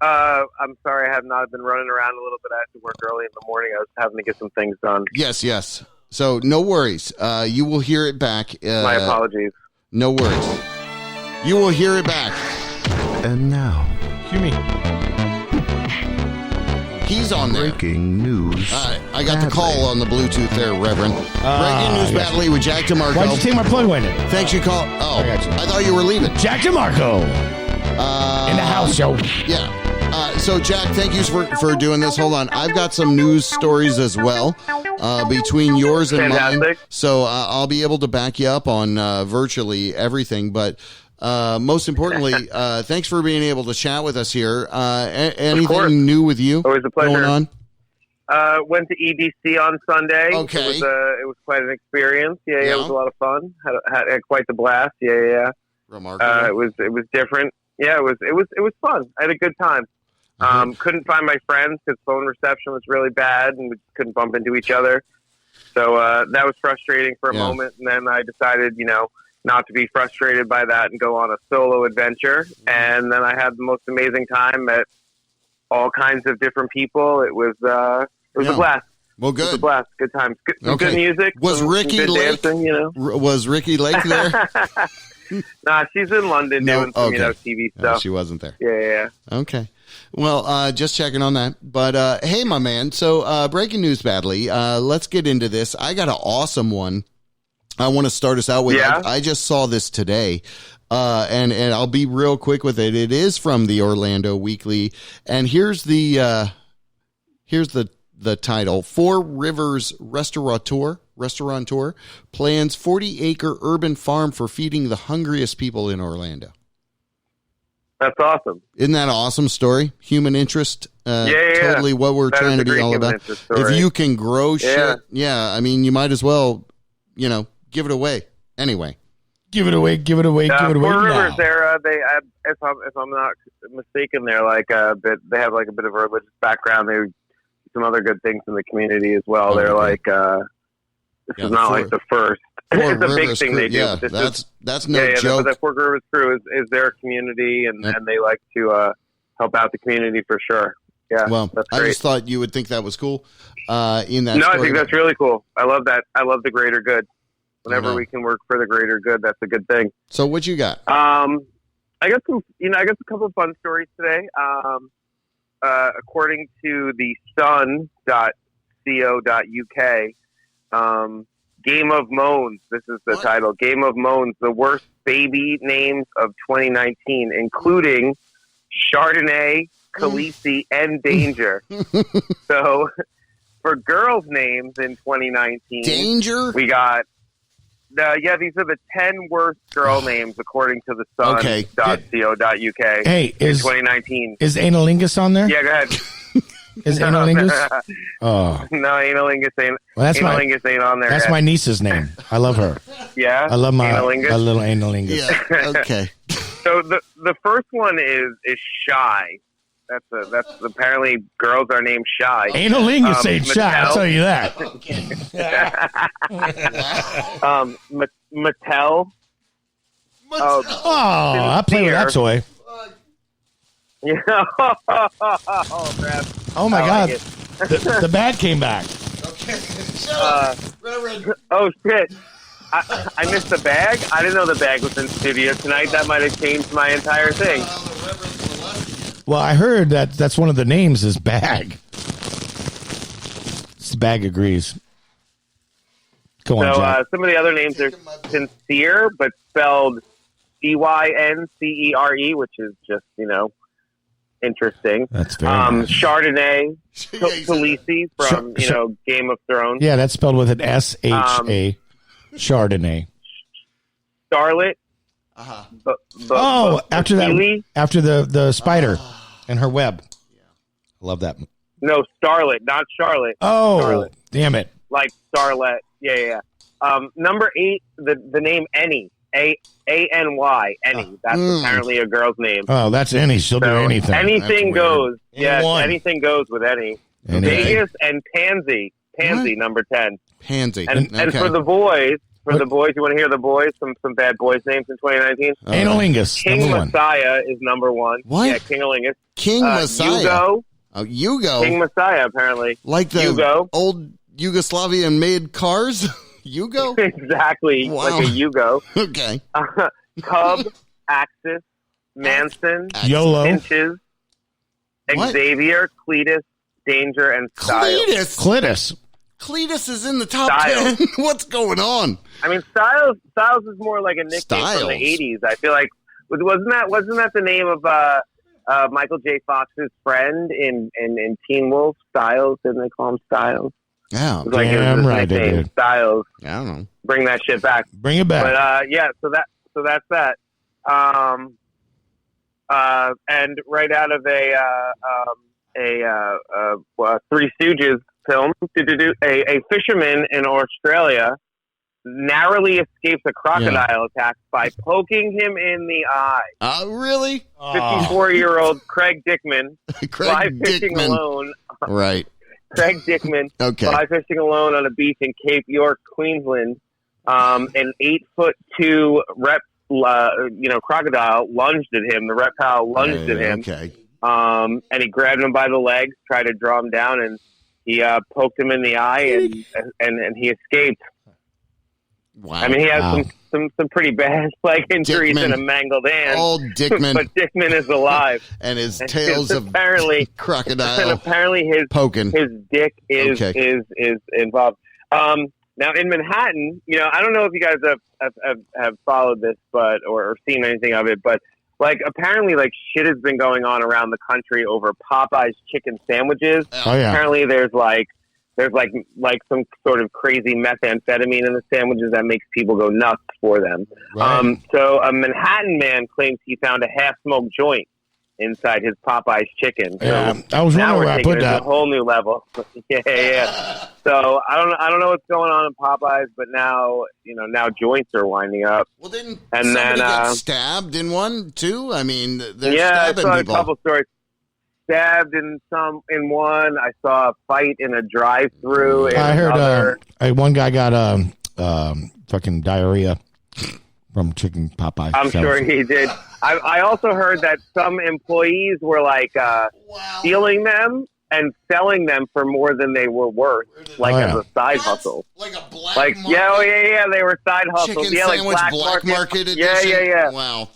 I'm sorry I have not been running around a little bit. I have to work early in the morning. I was having to get some things done. Yes. So no worries. You will hear it back. My apologies. No worries. You will hear it back. And now, Cue me. He's on there. breaking news. I got the call on the Bluetooth there, Reverend. Breaking news badly with Jack DeMarco. Why'd you take my plug away? Thanks, you call. Oh, I got you. I thought you were leaving. Jack DeMarco. In the house, yo. Yeah. So, Jack, thank you for doing this. Hold on. I've got some news stories as well between yours and mine. Fantastic. So I'll be able to back you up on virtually everything. But most importantly, thanks for being able to chat with us here. Anything new with you Always a pleasure. going on? Went to EDC on Sunday. Okay. It was quite an experience. Yeah, it was a lot of fun. Had quite the blast. Yeah. Remarkable. It was different. Yeah, it was fun. I had a good time. Couldn't find my friends because phone reception was really bad and we couldn't bump into each other. So that was frustrating for a moment. And then I decided, not to be frustrated by that and go on a solo adventure. And then I had the most amazing time, met all kinds of different people. It was a blast. Well, good. It was a blast. Good times. Good music. Was Ricky good Lake? Dancing, Was Ricky Lake there? Nah, she's in London doing some TV stuff. No, she wasn't there. Yeah. Okay. Well, just checking on that. But hey, my man. So breaking news, badly. Let's get into this. I got an awesome one. I want to start us out with. Yeah? I just saw this today. And I'll be real quick with it. It is from the Orlando Weekly, and here's the title: Four Rivers Restaurateur plans 40-acre urban farm for feeding the hungriest people in Orlando. That's awesome. Isn't that an awesome story? Human interest. Totally what we're trying to be all about. If you can grow shit, I mean, you might as well, give it away. Anyway. Give it away. Four Rivers, if I'm not mistaken, they're they have like a bit of a religious background. They do some other good things in the community as well. They're this is not like the first. It's a big thing they do. Yeah, that's no joke. But the Four Rivers crew is their community, and they like to help out the community for sure. Yeah, well, that's great. I just thought you would think that was cool. I think that's really cool. I love that. I love the greater good. Whenever we can work for the greater good, that's a good thing. So what you got? I got some, I got a couple of fun stories today. According to the sun.co.uk, Game of Moans. This is the title. Game of Moans, the worst baby names of 2019, including Chardonnay, Khaleesi, and Danger. So for girls' names in 2019, Danger? We got these are the 10 worst girl names according to the sun.co.uk Hey, in 2019. Is Analingus on there? Yeah, go ahead. Is Analingus? Oh. No, Analingus ain't. Well, Analingus ain't on there. That's yet. My niece's name. I love her. Yeah, I love my Analingus? little Analingus. Yeah. Okay. So the first one is Shy. That's apparently girls are named Shy. Analingus ain't shy. I'll tell you that. Mattel. Oh, I play with that toy. Yeah. Oh, crap. Oh my God. The bat came back. Okay. Shut up. Reverend. Oh, shit. I missed the bag? I didn't know the bag was in studio tonight. That might have changed my entire thing. Well, I heard that's one of the names is Bag. Bag agrees. Go on, Jack. Some of the other names are Sincere, but spelled Cyncere, which is just, interesting. That's very nice. Chardonnay, Khaleesi from, Game of Thrones. Yeah, that's spelled with an S-H-A. Chardonnay. Starlet. After the spider and her web. I love that. No, Starlet, not Charlotte. Oh, Starlet. Damn it. Like Starlet. Yeah. Number 8, the name Any. A-N-Y. Any. That's apparently a girl's name. Oh, that's Any. She'll do anything. Anything goes. Anyone. Anything goes with Any. Vegas and Pansy. Pansy, number 10. Pansy. And for the boys, you want to hear the boys, some bad boys names in 2019? Analingus. King Messiah is number 1. What? Yeah, Kingalingus. King Messiah. Yugo. Oh, Yugo. King Messiah, apparently. Like the Yugo. old Yugoslavian made cars? Yugo? Exactly. Wow. Like a Yugo. Okay. Cub, Axis, Manson, YOLO, Inches, Xavier, Cletus, Danger, and Styles. Cletus is in the top 10. What's going on? I mean, Styles is more like a nickname from the 80s. I feel like wasn't that the name of Michael J. Fox's friend in Teen Wolf? Styles, didn't they call him Styles? Yeah, like damn right, dude. Styles. I don't know. Bring that shit back. Bring it back. But so that's that. And right out of a Three Stooges film. A fisherman in Australia narrowly escapes a crocodile attack by poking him in the eye. Really? 54-year-old Craig Dickman, fly fishing alone. Right. Craig Dickman, okay. fly fishing alone on a beach in Cape York, Queensland. An 8'2" crocodile lunged at him. The reptile lunged at him. Okay. And he grabbed him by the legs, tried to draw him down, and he poked him in the eye, and he escaped. Wow. I mean, he has some pretty bad leg injuries and a mangled hand. Old Dickman. But Dickman is alive. And his tails of apparently crocodile. And apparently his dick is involved. Now in Manhattan, I don't know if you guys have followed this, or seen anything of it, but apparently shit has been going on around the country over Popeye's chicken sandwiches. Oh yeah. Apparently there's some sort of crazy methamphetamine in the sandwiches that makes people go nuts for them. Right. So a Manhattan man claims he found a half-smoked joint inside his Popeye's chicken. Yeah, So I was now wondering we're where I taking put it to that. a whole new level. Yeah. So I don't know what's going on in Popeyes, but now joints are winding up. Well, didn't and somebody then get stabbed in one too? I mean, they're I stabbing saw people. a couple stories. Stabbed in one. I saw a fight in a drive-through. I heard one guy got fucking diarrhea from chicken Popeye. I'm sure he did. I also heard that some employees were stealing them and selling them for more than they were worth, as a side hustle. Like a black market? Yeah, they were side hustles. Chicken sandwich black market edition? Yeah. Wow.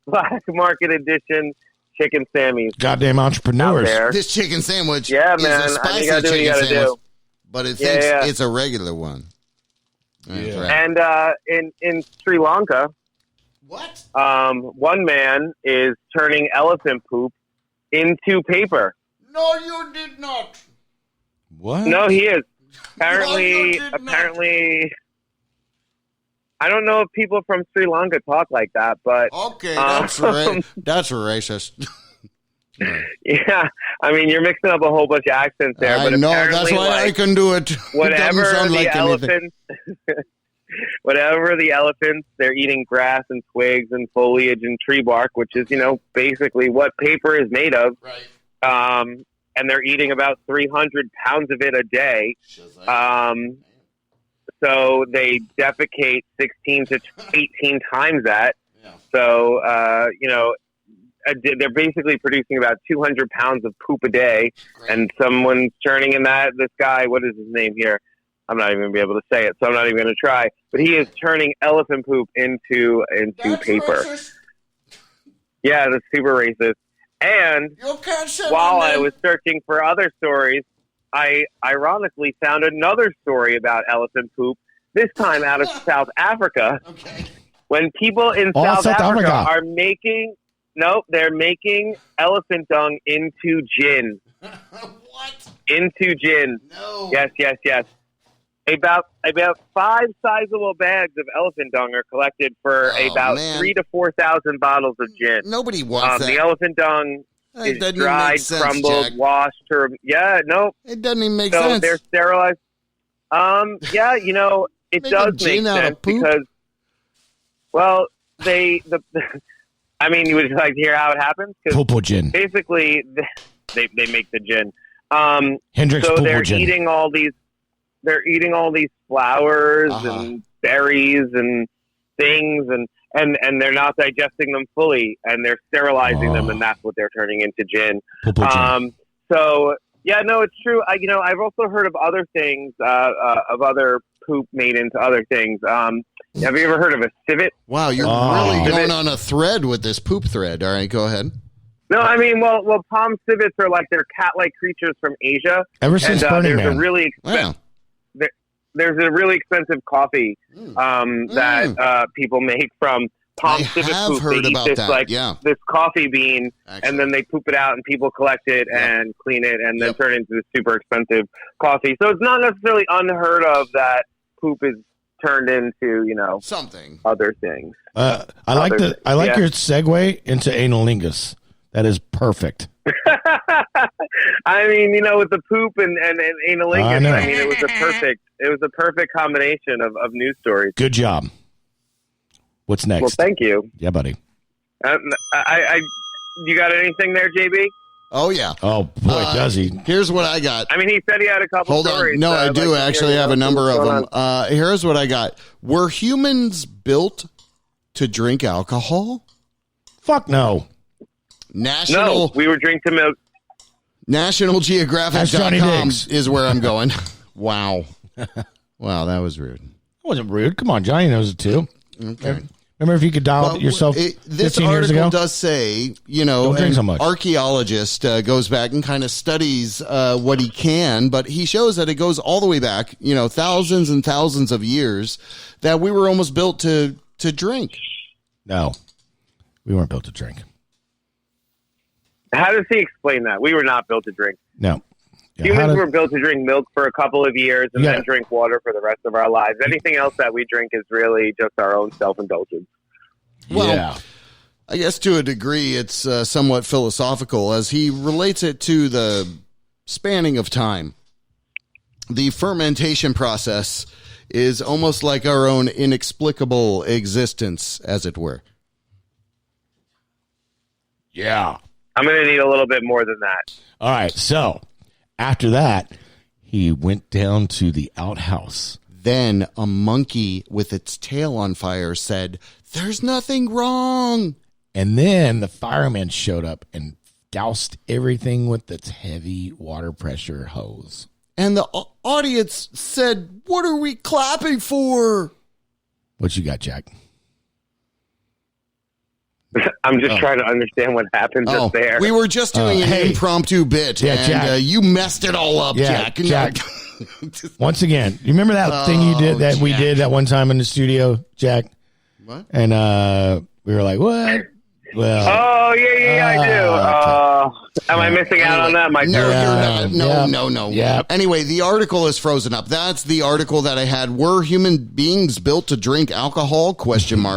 Black market edition chicken Sammys. Goddamn entrepreneurs. This chicken sandwich man. is a spicy you gotta do what you chicken gotta sandwich, do. but it thinks it's a regular one. That's right. And in Sri Lanka, what? One man is turning elephant poop into paper. No, you did not. What? No, he is. Apparently, I don't know if people from Sri Lanka talk like that, but okay, that's racist. Yeah, I mean, you're mixing up a whole bunch of accents there. I but know, that's why I can do it. Whatever it sound the like elephants, whatever the elephants, they're eating grass and twigs and foliage and tree bark, which is basically what paper is made of. Right. And they're eating about 300 pounds of it a day. So they defecate 16 to 18 times that. Yeah. So, they're basically producing about 200 pounds of poop a day. Great. And someone's turning in this guy, what is his name here? I'm not even going to be able to say it, so I'm not even going to try. But he is turning elephant poop into paper. Racist. Yeah, that's super racist. And while I was searching for other stories, I ironically found another story about elephant poop, this time out of South Africa. Okay. When people in South Africa are they're making elephant dung into gin. What? Into gin. No. Yes. About 5 sizable bags of elephant dung are collected for about 3,000 to 4,000 bottles of gin. Nobody wants that. The elephant dung is dried, crumbled, Jack. washed. It doesn't even make sense. So they're sterilized. It does make sense because, you would like to hear how it happens? Popo gin. Basically, they make the gin. Hendrix so Popo they're gin. eating all these. They're eating all these flowers and berries and things, and they're not digesting them fully, and they're sterilizing them, and that's what they're turning into gin. Popo gin. So yeah, no, it's true. I've also heard of other things, of other poop made into other things. Have you ever heard of a civet? Wow, you're really going on a thread with this poop thread. All right, go ahead. No, I mean, well, palm civets are they're cat-like creatures from Asia. Ever since Burning Man. There's a really expensive coffee that people make from palm civet poop. Heard they about eat that. this coffee bean, and then they poop it out, and people collect it and clean it, and then turn it into this super expensive coffee. So it's not necessarily unheard of that poop is turned into something other things. I like your segue into analingus. That is perfect. I mean, with the poop and anilingus, I mean, it was a perfect combination of news stories. Good job. What's next? Well, thank you. Yeah, buddy. You got anything there, JB? Oh, yeah. Oh, boy, does he. Here's what I got. I mean, he said he had a couple Hold stories. on. No, I do actually have a number of them. Here's what I got. Were humans built to drink alcohol? Fuck no. No, we were drinking milk. NationalGeographic.com is where I'm going. Wow. Wow, that was rude. It wasn't rude. Come on, Johnny knows it too. Okay. Remember if you could dial it yourself 15 years ago? This article does say, don't drink so much. Archaeologist goes back and kind of studies what he can, but he shows that it goes all the way back, thousands and thousands of years, that we were almost built to drink. No, we weren't built to drink. How does he explain that? We were not built to drink. No. Yeah, humans were built to drink milk for a couple of years and then drink water for the rest of our lives. Anything else that we drink is really just our own self-indulgence. Well, I guess to a degree it's somewhat philosophical as he relates it to the spanning of time. The fermentation process is almost like our own inexplicable existence, as it were. Yeah. I'm going to need a little bit more than that. All right. So after that, he went down to the outhouse. Then a monkey with its tail on fire said, "There's nothing wrong." And then the fireman showed up and doused everything with its heavy water pressure hose. And the audience said, "What are we clapping for?" What you got, Jack? I'm just trying to understand what happened just there. We were just doing an impromptu bit, and you messed it all up, Jack. Jack. Once again, you remember that thing you did that we did that one time in the studio, Jack? What? And we were like, what? Well, I do. Am I missing out on that? No. Yeah. Anyway, the article is frozen up. That's the article that I had. Were human beings built to drink alcohol? ?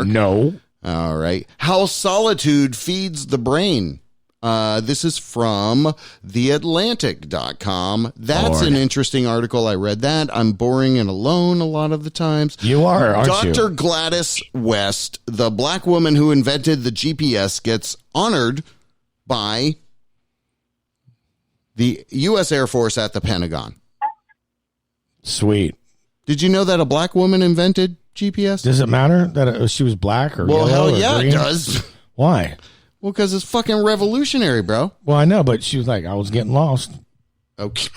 No. All right. How solitude feeds the brain. This is from theatlantic.com. That's an interesting article. I read that. I'm boring and alone a lot of the times. You are, aren't you? Dr. Gladys West, the black woman who invented the GPS, gets honored by the U.S. Air Force at the Pentagon. Sweet. Did you know that a black woman invented GPS? Does it matter that she was black or yellow hell or yeah, green? it does. Why? Well, because it's fucking revolutionary, bro. Well, I know, but she was like, I was getting lost. Okay.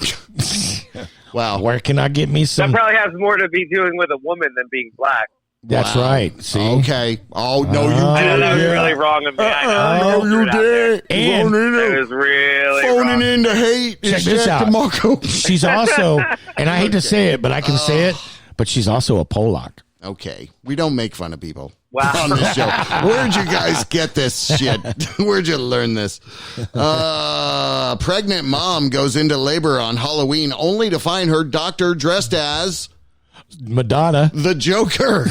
Wow. Where can I get me some? That probably has more to be doing with a woman than being black. That's right. See? Okay. Oh, no, you did. I know that was really wrong of me. I know. You did. And it was really phoning wrong. in to hate. Check this out. She's also, and I hate to say it, but I can say it, but she's also a Polak. Okay. We don't make fun of people on this show. Where'd you guys get this shit? Where'd you learn this? Pregnant mom goes into labor on Halloween only to find her doctor dressed as Madonna. The Joker.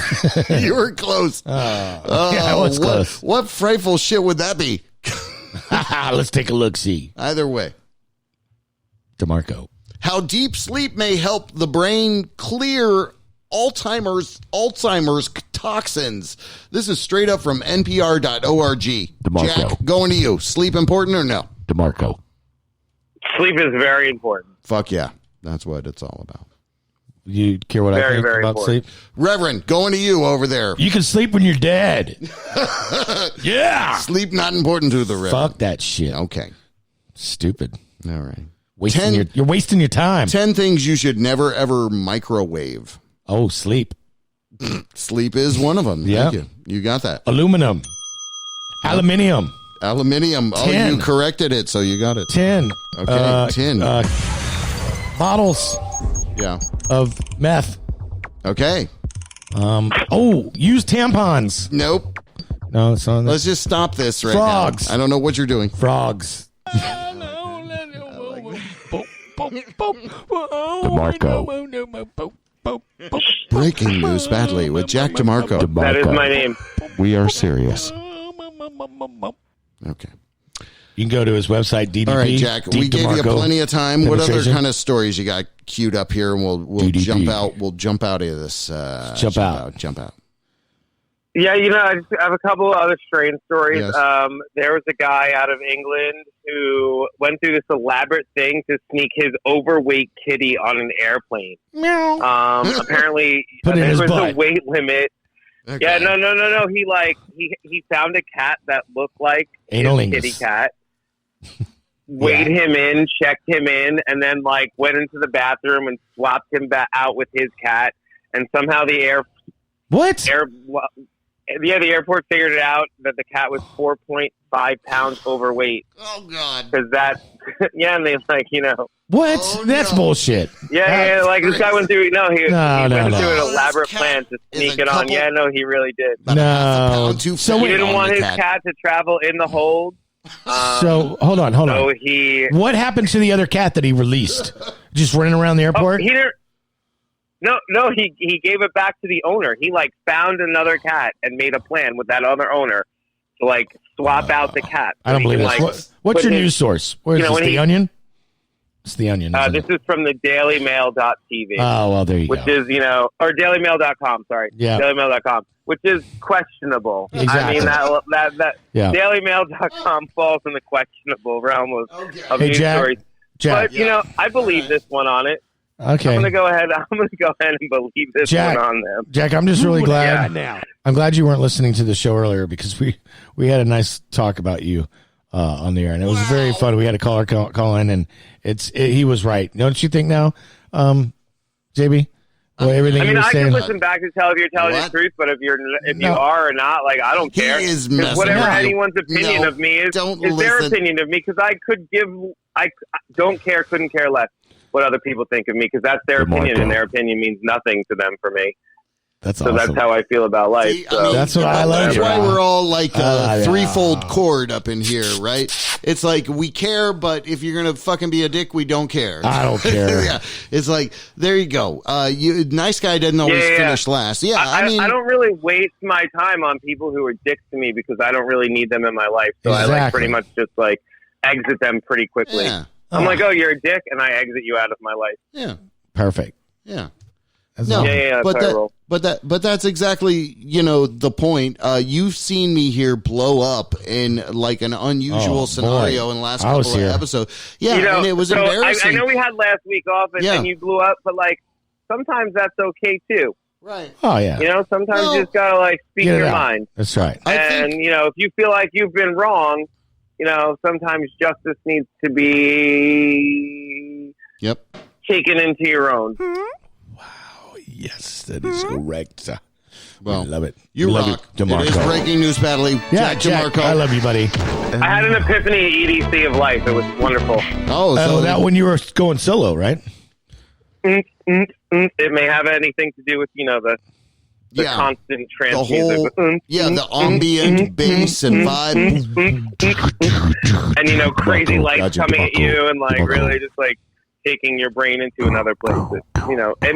You were close. Yeah, I was close. What frightful shit would that be? Let's take a look-see. Either way. DeMarco. How deep sleep may help the brain clear Alzheimer's toxins. This is straight up from npr.org. DeMarco. Jack, going to you. Sleep important or no? DeMarco. Sleep is very important. Fuck yeah. That's what it's all about. You care what I think about important. sleep? Reverend, going to you over there. You can sleep when you're dead. Yeah. Sleep not important to the Reverend. Fuck that shit. Okay. Stupid. All right. You're wasting your time. 10 things you should never, ever microwave. Oh, sleep. Sleep is one of them. Yeah. Thank you. You got that. Aluminum. Aluminium. Aluminium. 10. Oh, you corrected it, so you got it. 10. Okay, 10. Bottles. Yeah. Of meth. Okay. Use tampons. Nope. No, it's on. Let's just stop this right Frogs. now. I don't know what you're doing. Frogs. DeMarco. Breaking news badly with Jack DeMarco. That is my name. We are serious. Okay. You can go to his website, DDP. All right, Jack. We gave you plenty of time. What other kind of stories you got queued up here? And we'll jump out. We'll jump out of this. Jump out. Yeah, I just have a couple of other strange stories. Yes. There was a guy out of England who went through this elaborate thing to sneak his overweight kitty on an airplane. Meow. Apparently, Put it in there his was butt. a weight limit. Okay. Yeah, no. He found a cat that looked like Anal his kitty cat. Weighed him in, checked him in, and then went into the bathroom and swapped him out with his cat. And somehow the airport figured it out that the cat was 4.5 pounds overweight. Oh God! Because and they What? Oh, That's bullshit. Yeah, this guy went through. No, he went through an elaborate This plan to is sneak a it on. couple- Yeah, no, he really did. No. So He didn't want his cat to travel in the hold. So hold on. So he. What happened to the other cat that he released? Just running around the airport? He didn't. No, he gave it back to the owner. He found another cat and made a plan with that other owner to swap out the cat. I don't believe this. What's your news source? Where is this? The Onion? It's the Onion. This is from the DailyMail.tv. Oh, well, there you which go. Is, or DailyMail.com, sorry. Yeah. DailyMail.com, which is questionable. Exactly. I mean, that Yeah. DailyMail.com falls in the questionable realm of Hey, news Jack, stories. Jack. But, I believe this one on it. Okay. I'm gonna go ahead and believe this Jack, one on them. Jack, I'm just really glad. Yeah. I'm glad you weren't listening to the show earlier because we had a nice talk about you on the air, and it was very fun. We had a caller call in, and he was right. Don't you think now, JB? Well, everything I mean, you were I saying. can listen back and tell if you're telling the truth, but if you are or not, I don't care. is 'Cause messing whatever with you. anyone's opinion No, of me is don't their listen. opinion of me. Because I don't care, couldn't care less what other people think of me, because that's their opinion, and their opinion means nothing to them for me. That's so. awesome. That's how I feel about life. See, so. That's what I love. That's why we're all like a yeah. threefold cord up in here, right? It's like we care, but if you're gonna fucking be a dick, we don't care. I don't care. Yeah, it's like there you go. Nice guy doesn't always finish last. Yeah, I mean, I don't really waste my time on people who are dicks to me because I don't really need them in my life. So I pretty much just exit them pretty quickly. Yeah. I'm like, oh, you're a dick, and I exit you out of my life. Yeah. Perfect. Yeah. That's No, Yeah, but that's how I roll. but that's exactly the point. You've seen me here blow up in an unusual scenario in the last couple of episodes. Yeah, and it was embarrassing. I know we had last week off, and you blew up, but sometimes that's okay too. Right. Oh yeah. Sometimes you just gotta speak Get it your out. mind. That's right. And if you feel like you've been wrong, sometimes justice needs to be taken into your own. Yes, that is correct. Well, I love it. You love rock. it, DeMarco. It is breaking news, Badly. Yeah, Jack DeMarco. I love you, buddy. I had an epiphany at EDC of life. It was wonderful. Oh, that when you were going solo, right? It may have anything to do with the constant trance music. The ambient bass and vibe. And crazy lights coming at you and really just taking your brain into another place. It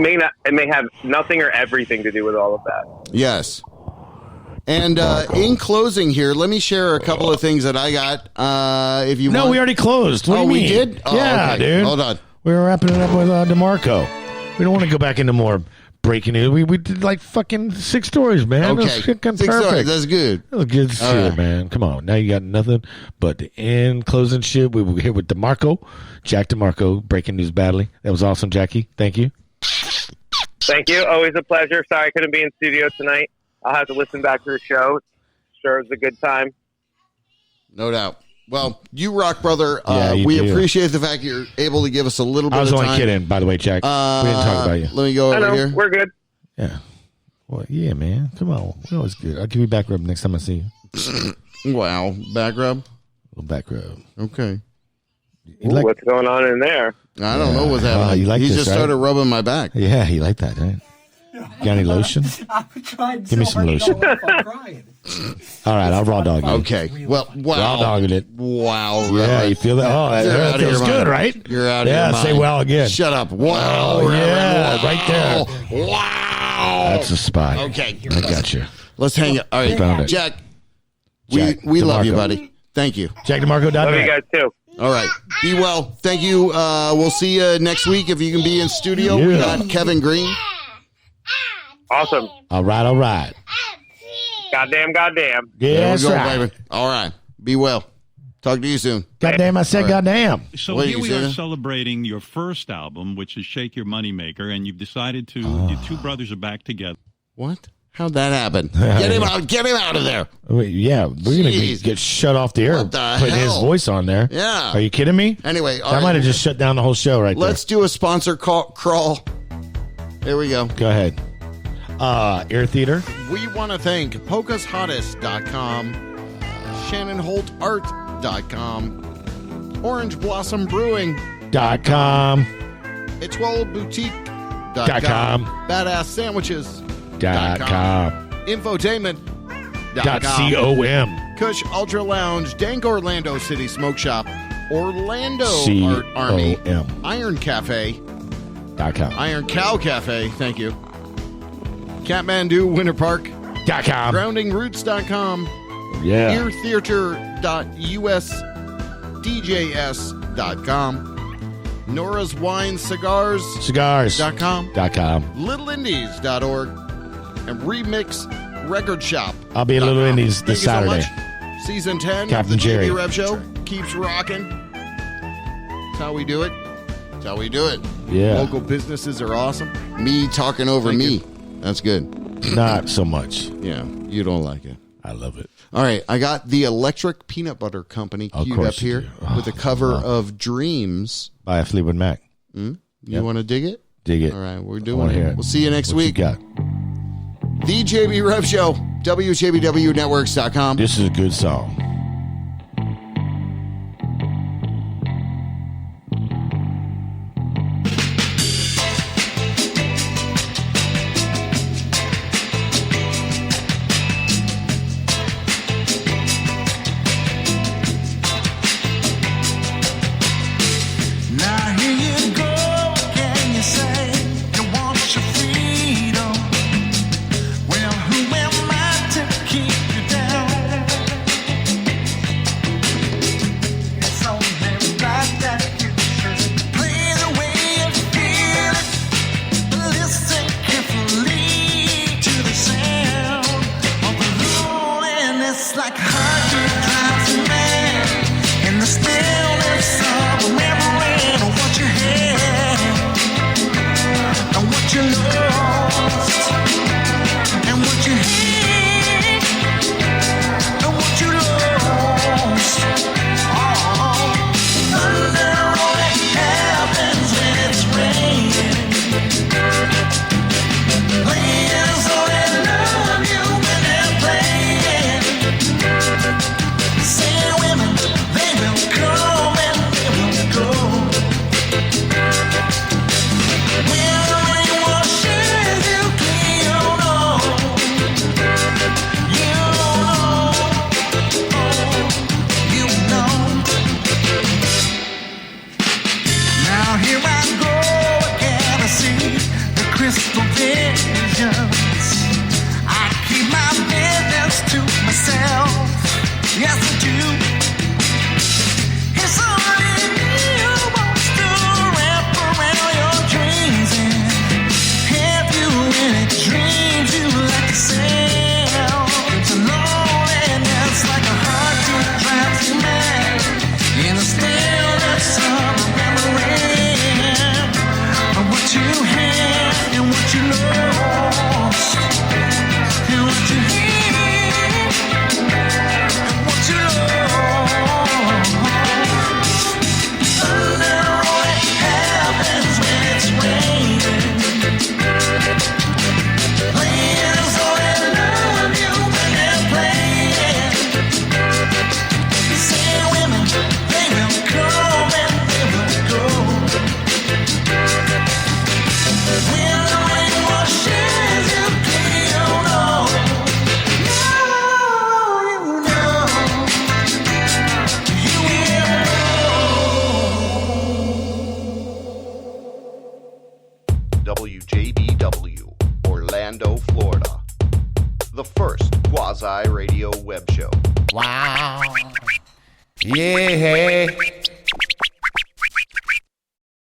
may have nothing or everything to do with all of that. Yes. And in closing here, let me share a couple of things that I got. If you want. we already closed. What do you we mean? did? Oh, Yeah, okay. dude. Hold on. We were wrapping it up with DeMarco. We don't want to go back into more breaking news. We did fucking 6 stories, man. Okay. That's fucking 6 perfect. stories. That's good. That was good shit, man. Come on. Now you got nothing but the end closing shit. We were here with DeMarco, Jack DeMarco, breaking news badly. That was awesome, Jackie. Thank you. Thank you. Always a pleasure. Sorry I couldn't be in studio tonight. I'll have to listen back to the show. Sure, it was a good time. No doubt. Well, you rock, brother. Yeah, you we do. appreciate the fact you're able to give us a little bit I was of only time. kidding, by the way, Jack. We didn't talk about you. Let me go over here. We're good. Yeah. Well, yeah, man. Come on. We're always good. I'll give you back rub next time I see you. Wow. Back rub? A little back rub. Okay. Ooh, what's going on in there? I don't know what's happening. you like he this, just right? started rubbing my back. Yeah, he liked that, right? Got any lotion? Give me some lotion. All right, I'll raw dog you. Okay. Well, wow. Raw dogging it. Wow. Yeah, you feel that? Oh, that feels good, right? You're out of yeah, your mind. say wow again. Shut up. Wow. Oh, yeah, right there. Wow. That's a spot. Okay. I got you. Let's hang it. All right. Found it. Jack, Jack we love you, DeMarco. buddy. Thank you. JackDeMarco.net. Love you guys too. All right. Be well. Thank you. We'll see you next week if you can be in studio. Yeah. We got Kevin Green. Awesome. All right. Goddamn. Yeah, There that's we go, right. baby. All right. Be well. Talk to you soon. Goddamn, I said All right. goddamn. So Wait, here you we see are that? celebrating your first album, which is Shake Your Moneymaker, and you've decided to, your two brothers are back together. What? How'd that happen? Get him out. Get him out of there. Wait, yeah, we're going to get shut off the air What the putting his hell? voice on there. Yeah. Are you kidding me? Anyway, all I right. might have just shut down the whole show right Let's do a sponsor crawl. There we go. there. Go ahead. Air Theater. We want to thank PocasHottest.com, ShannonHoltArt.com, OrangeBlossomBrewing.com, Etoileboutique.com, BadassSandwiches.com, Infotainment.com, Kush Ultra Lounge, Dank Orlando City Smoke Shop, Orlando Art Army, Iron Cafe.com, Iron Cow Cafe, thank you, Kathmandu Winter Park.com, GroundingRoots.com, Yeah. EarTheater.usdjs.com, Nora's Wine Cigars.com, LittleIndies.org, and Remix Record Shop. I'll be at Little Indies this Saturday. So much. Season 10 Captain of the Jerry. JB Rev Show keeps rocking. That's how we do it. That's how we do it. Yeah. Local businesses are awesome. Me talking over me. That's good. Not so much. Yeah, you don't like it. I love it. All right, I got the Electric Peanut Butter Company Of queued course up you here do. with a cover of Dreams. By Fleetwood Mac. You Yep. want to dig it? Dig it. All right, we're I doing wanna hear it. it. We'll see you next What week. you got? The JB Rev Show, WJBWnetworks.com. This is a good song. Now here you go, can you say you want your freedom? Well, who am I to keep you down? It's only right that you should play the way you feel it. Listen carefully to the sound of the loneliness like a heartbeat drives you mad. In the stillness of remembering what you had and what you lost and what you had and what you lost. Oh, thunder only happens when it's raining. Players only love you when they're playing. Say women, they will come and they will go. When the rain washes you clean, you know. You know. Now here I go again, I see the crystal visions. I keep my business to myself. Yes, I do. It's only you wants to wrap around your dreams and have you any dreams you like to sell. It's a loneliness like a heart that drives you mad. In the stillness of remembering of what you had and what you lost and what you had. What you lost. Thunder only happens when it's raining. Players only love you when they're playing. Say women, they will come and they will go. When the rain washes you clean, you know. WJBW, Orlando, Florida. The first quasi-radio web show. Wow. Yeah.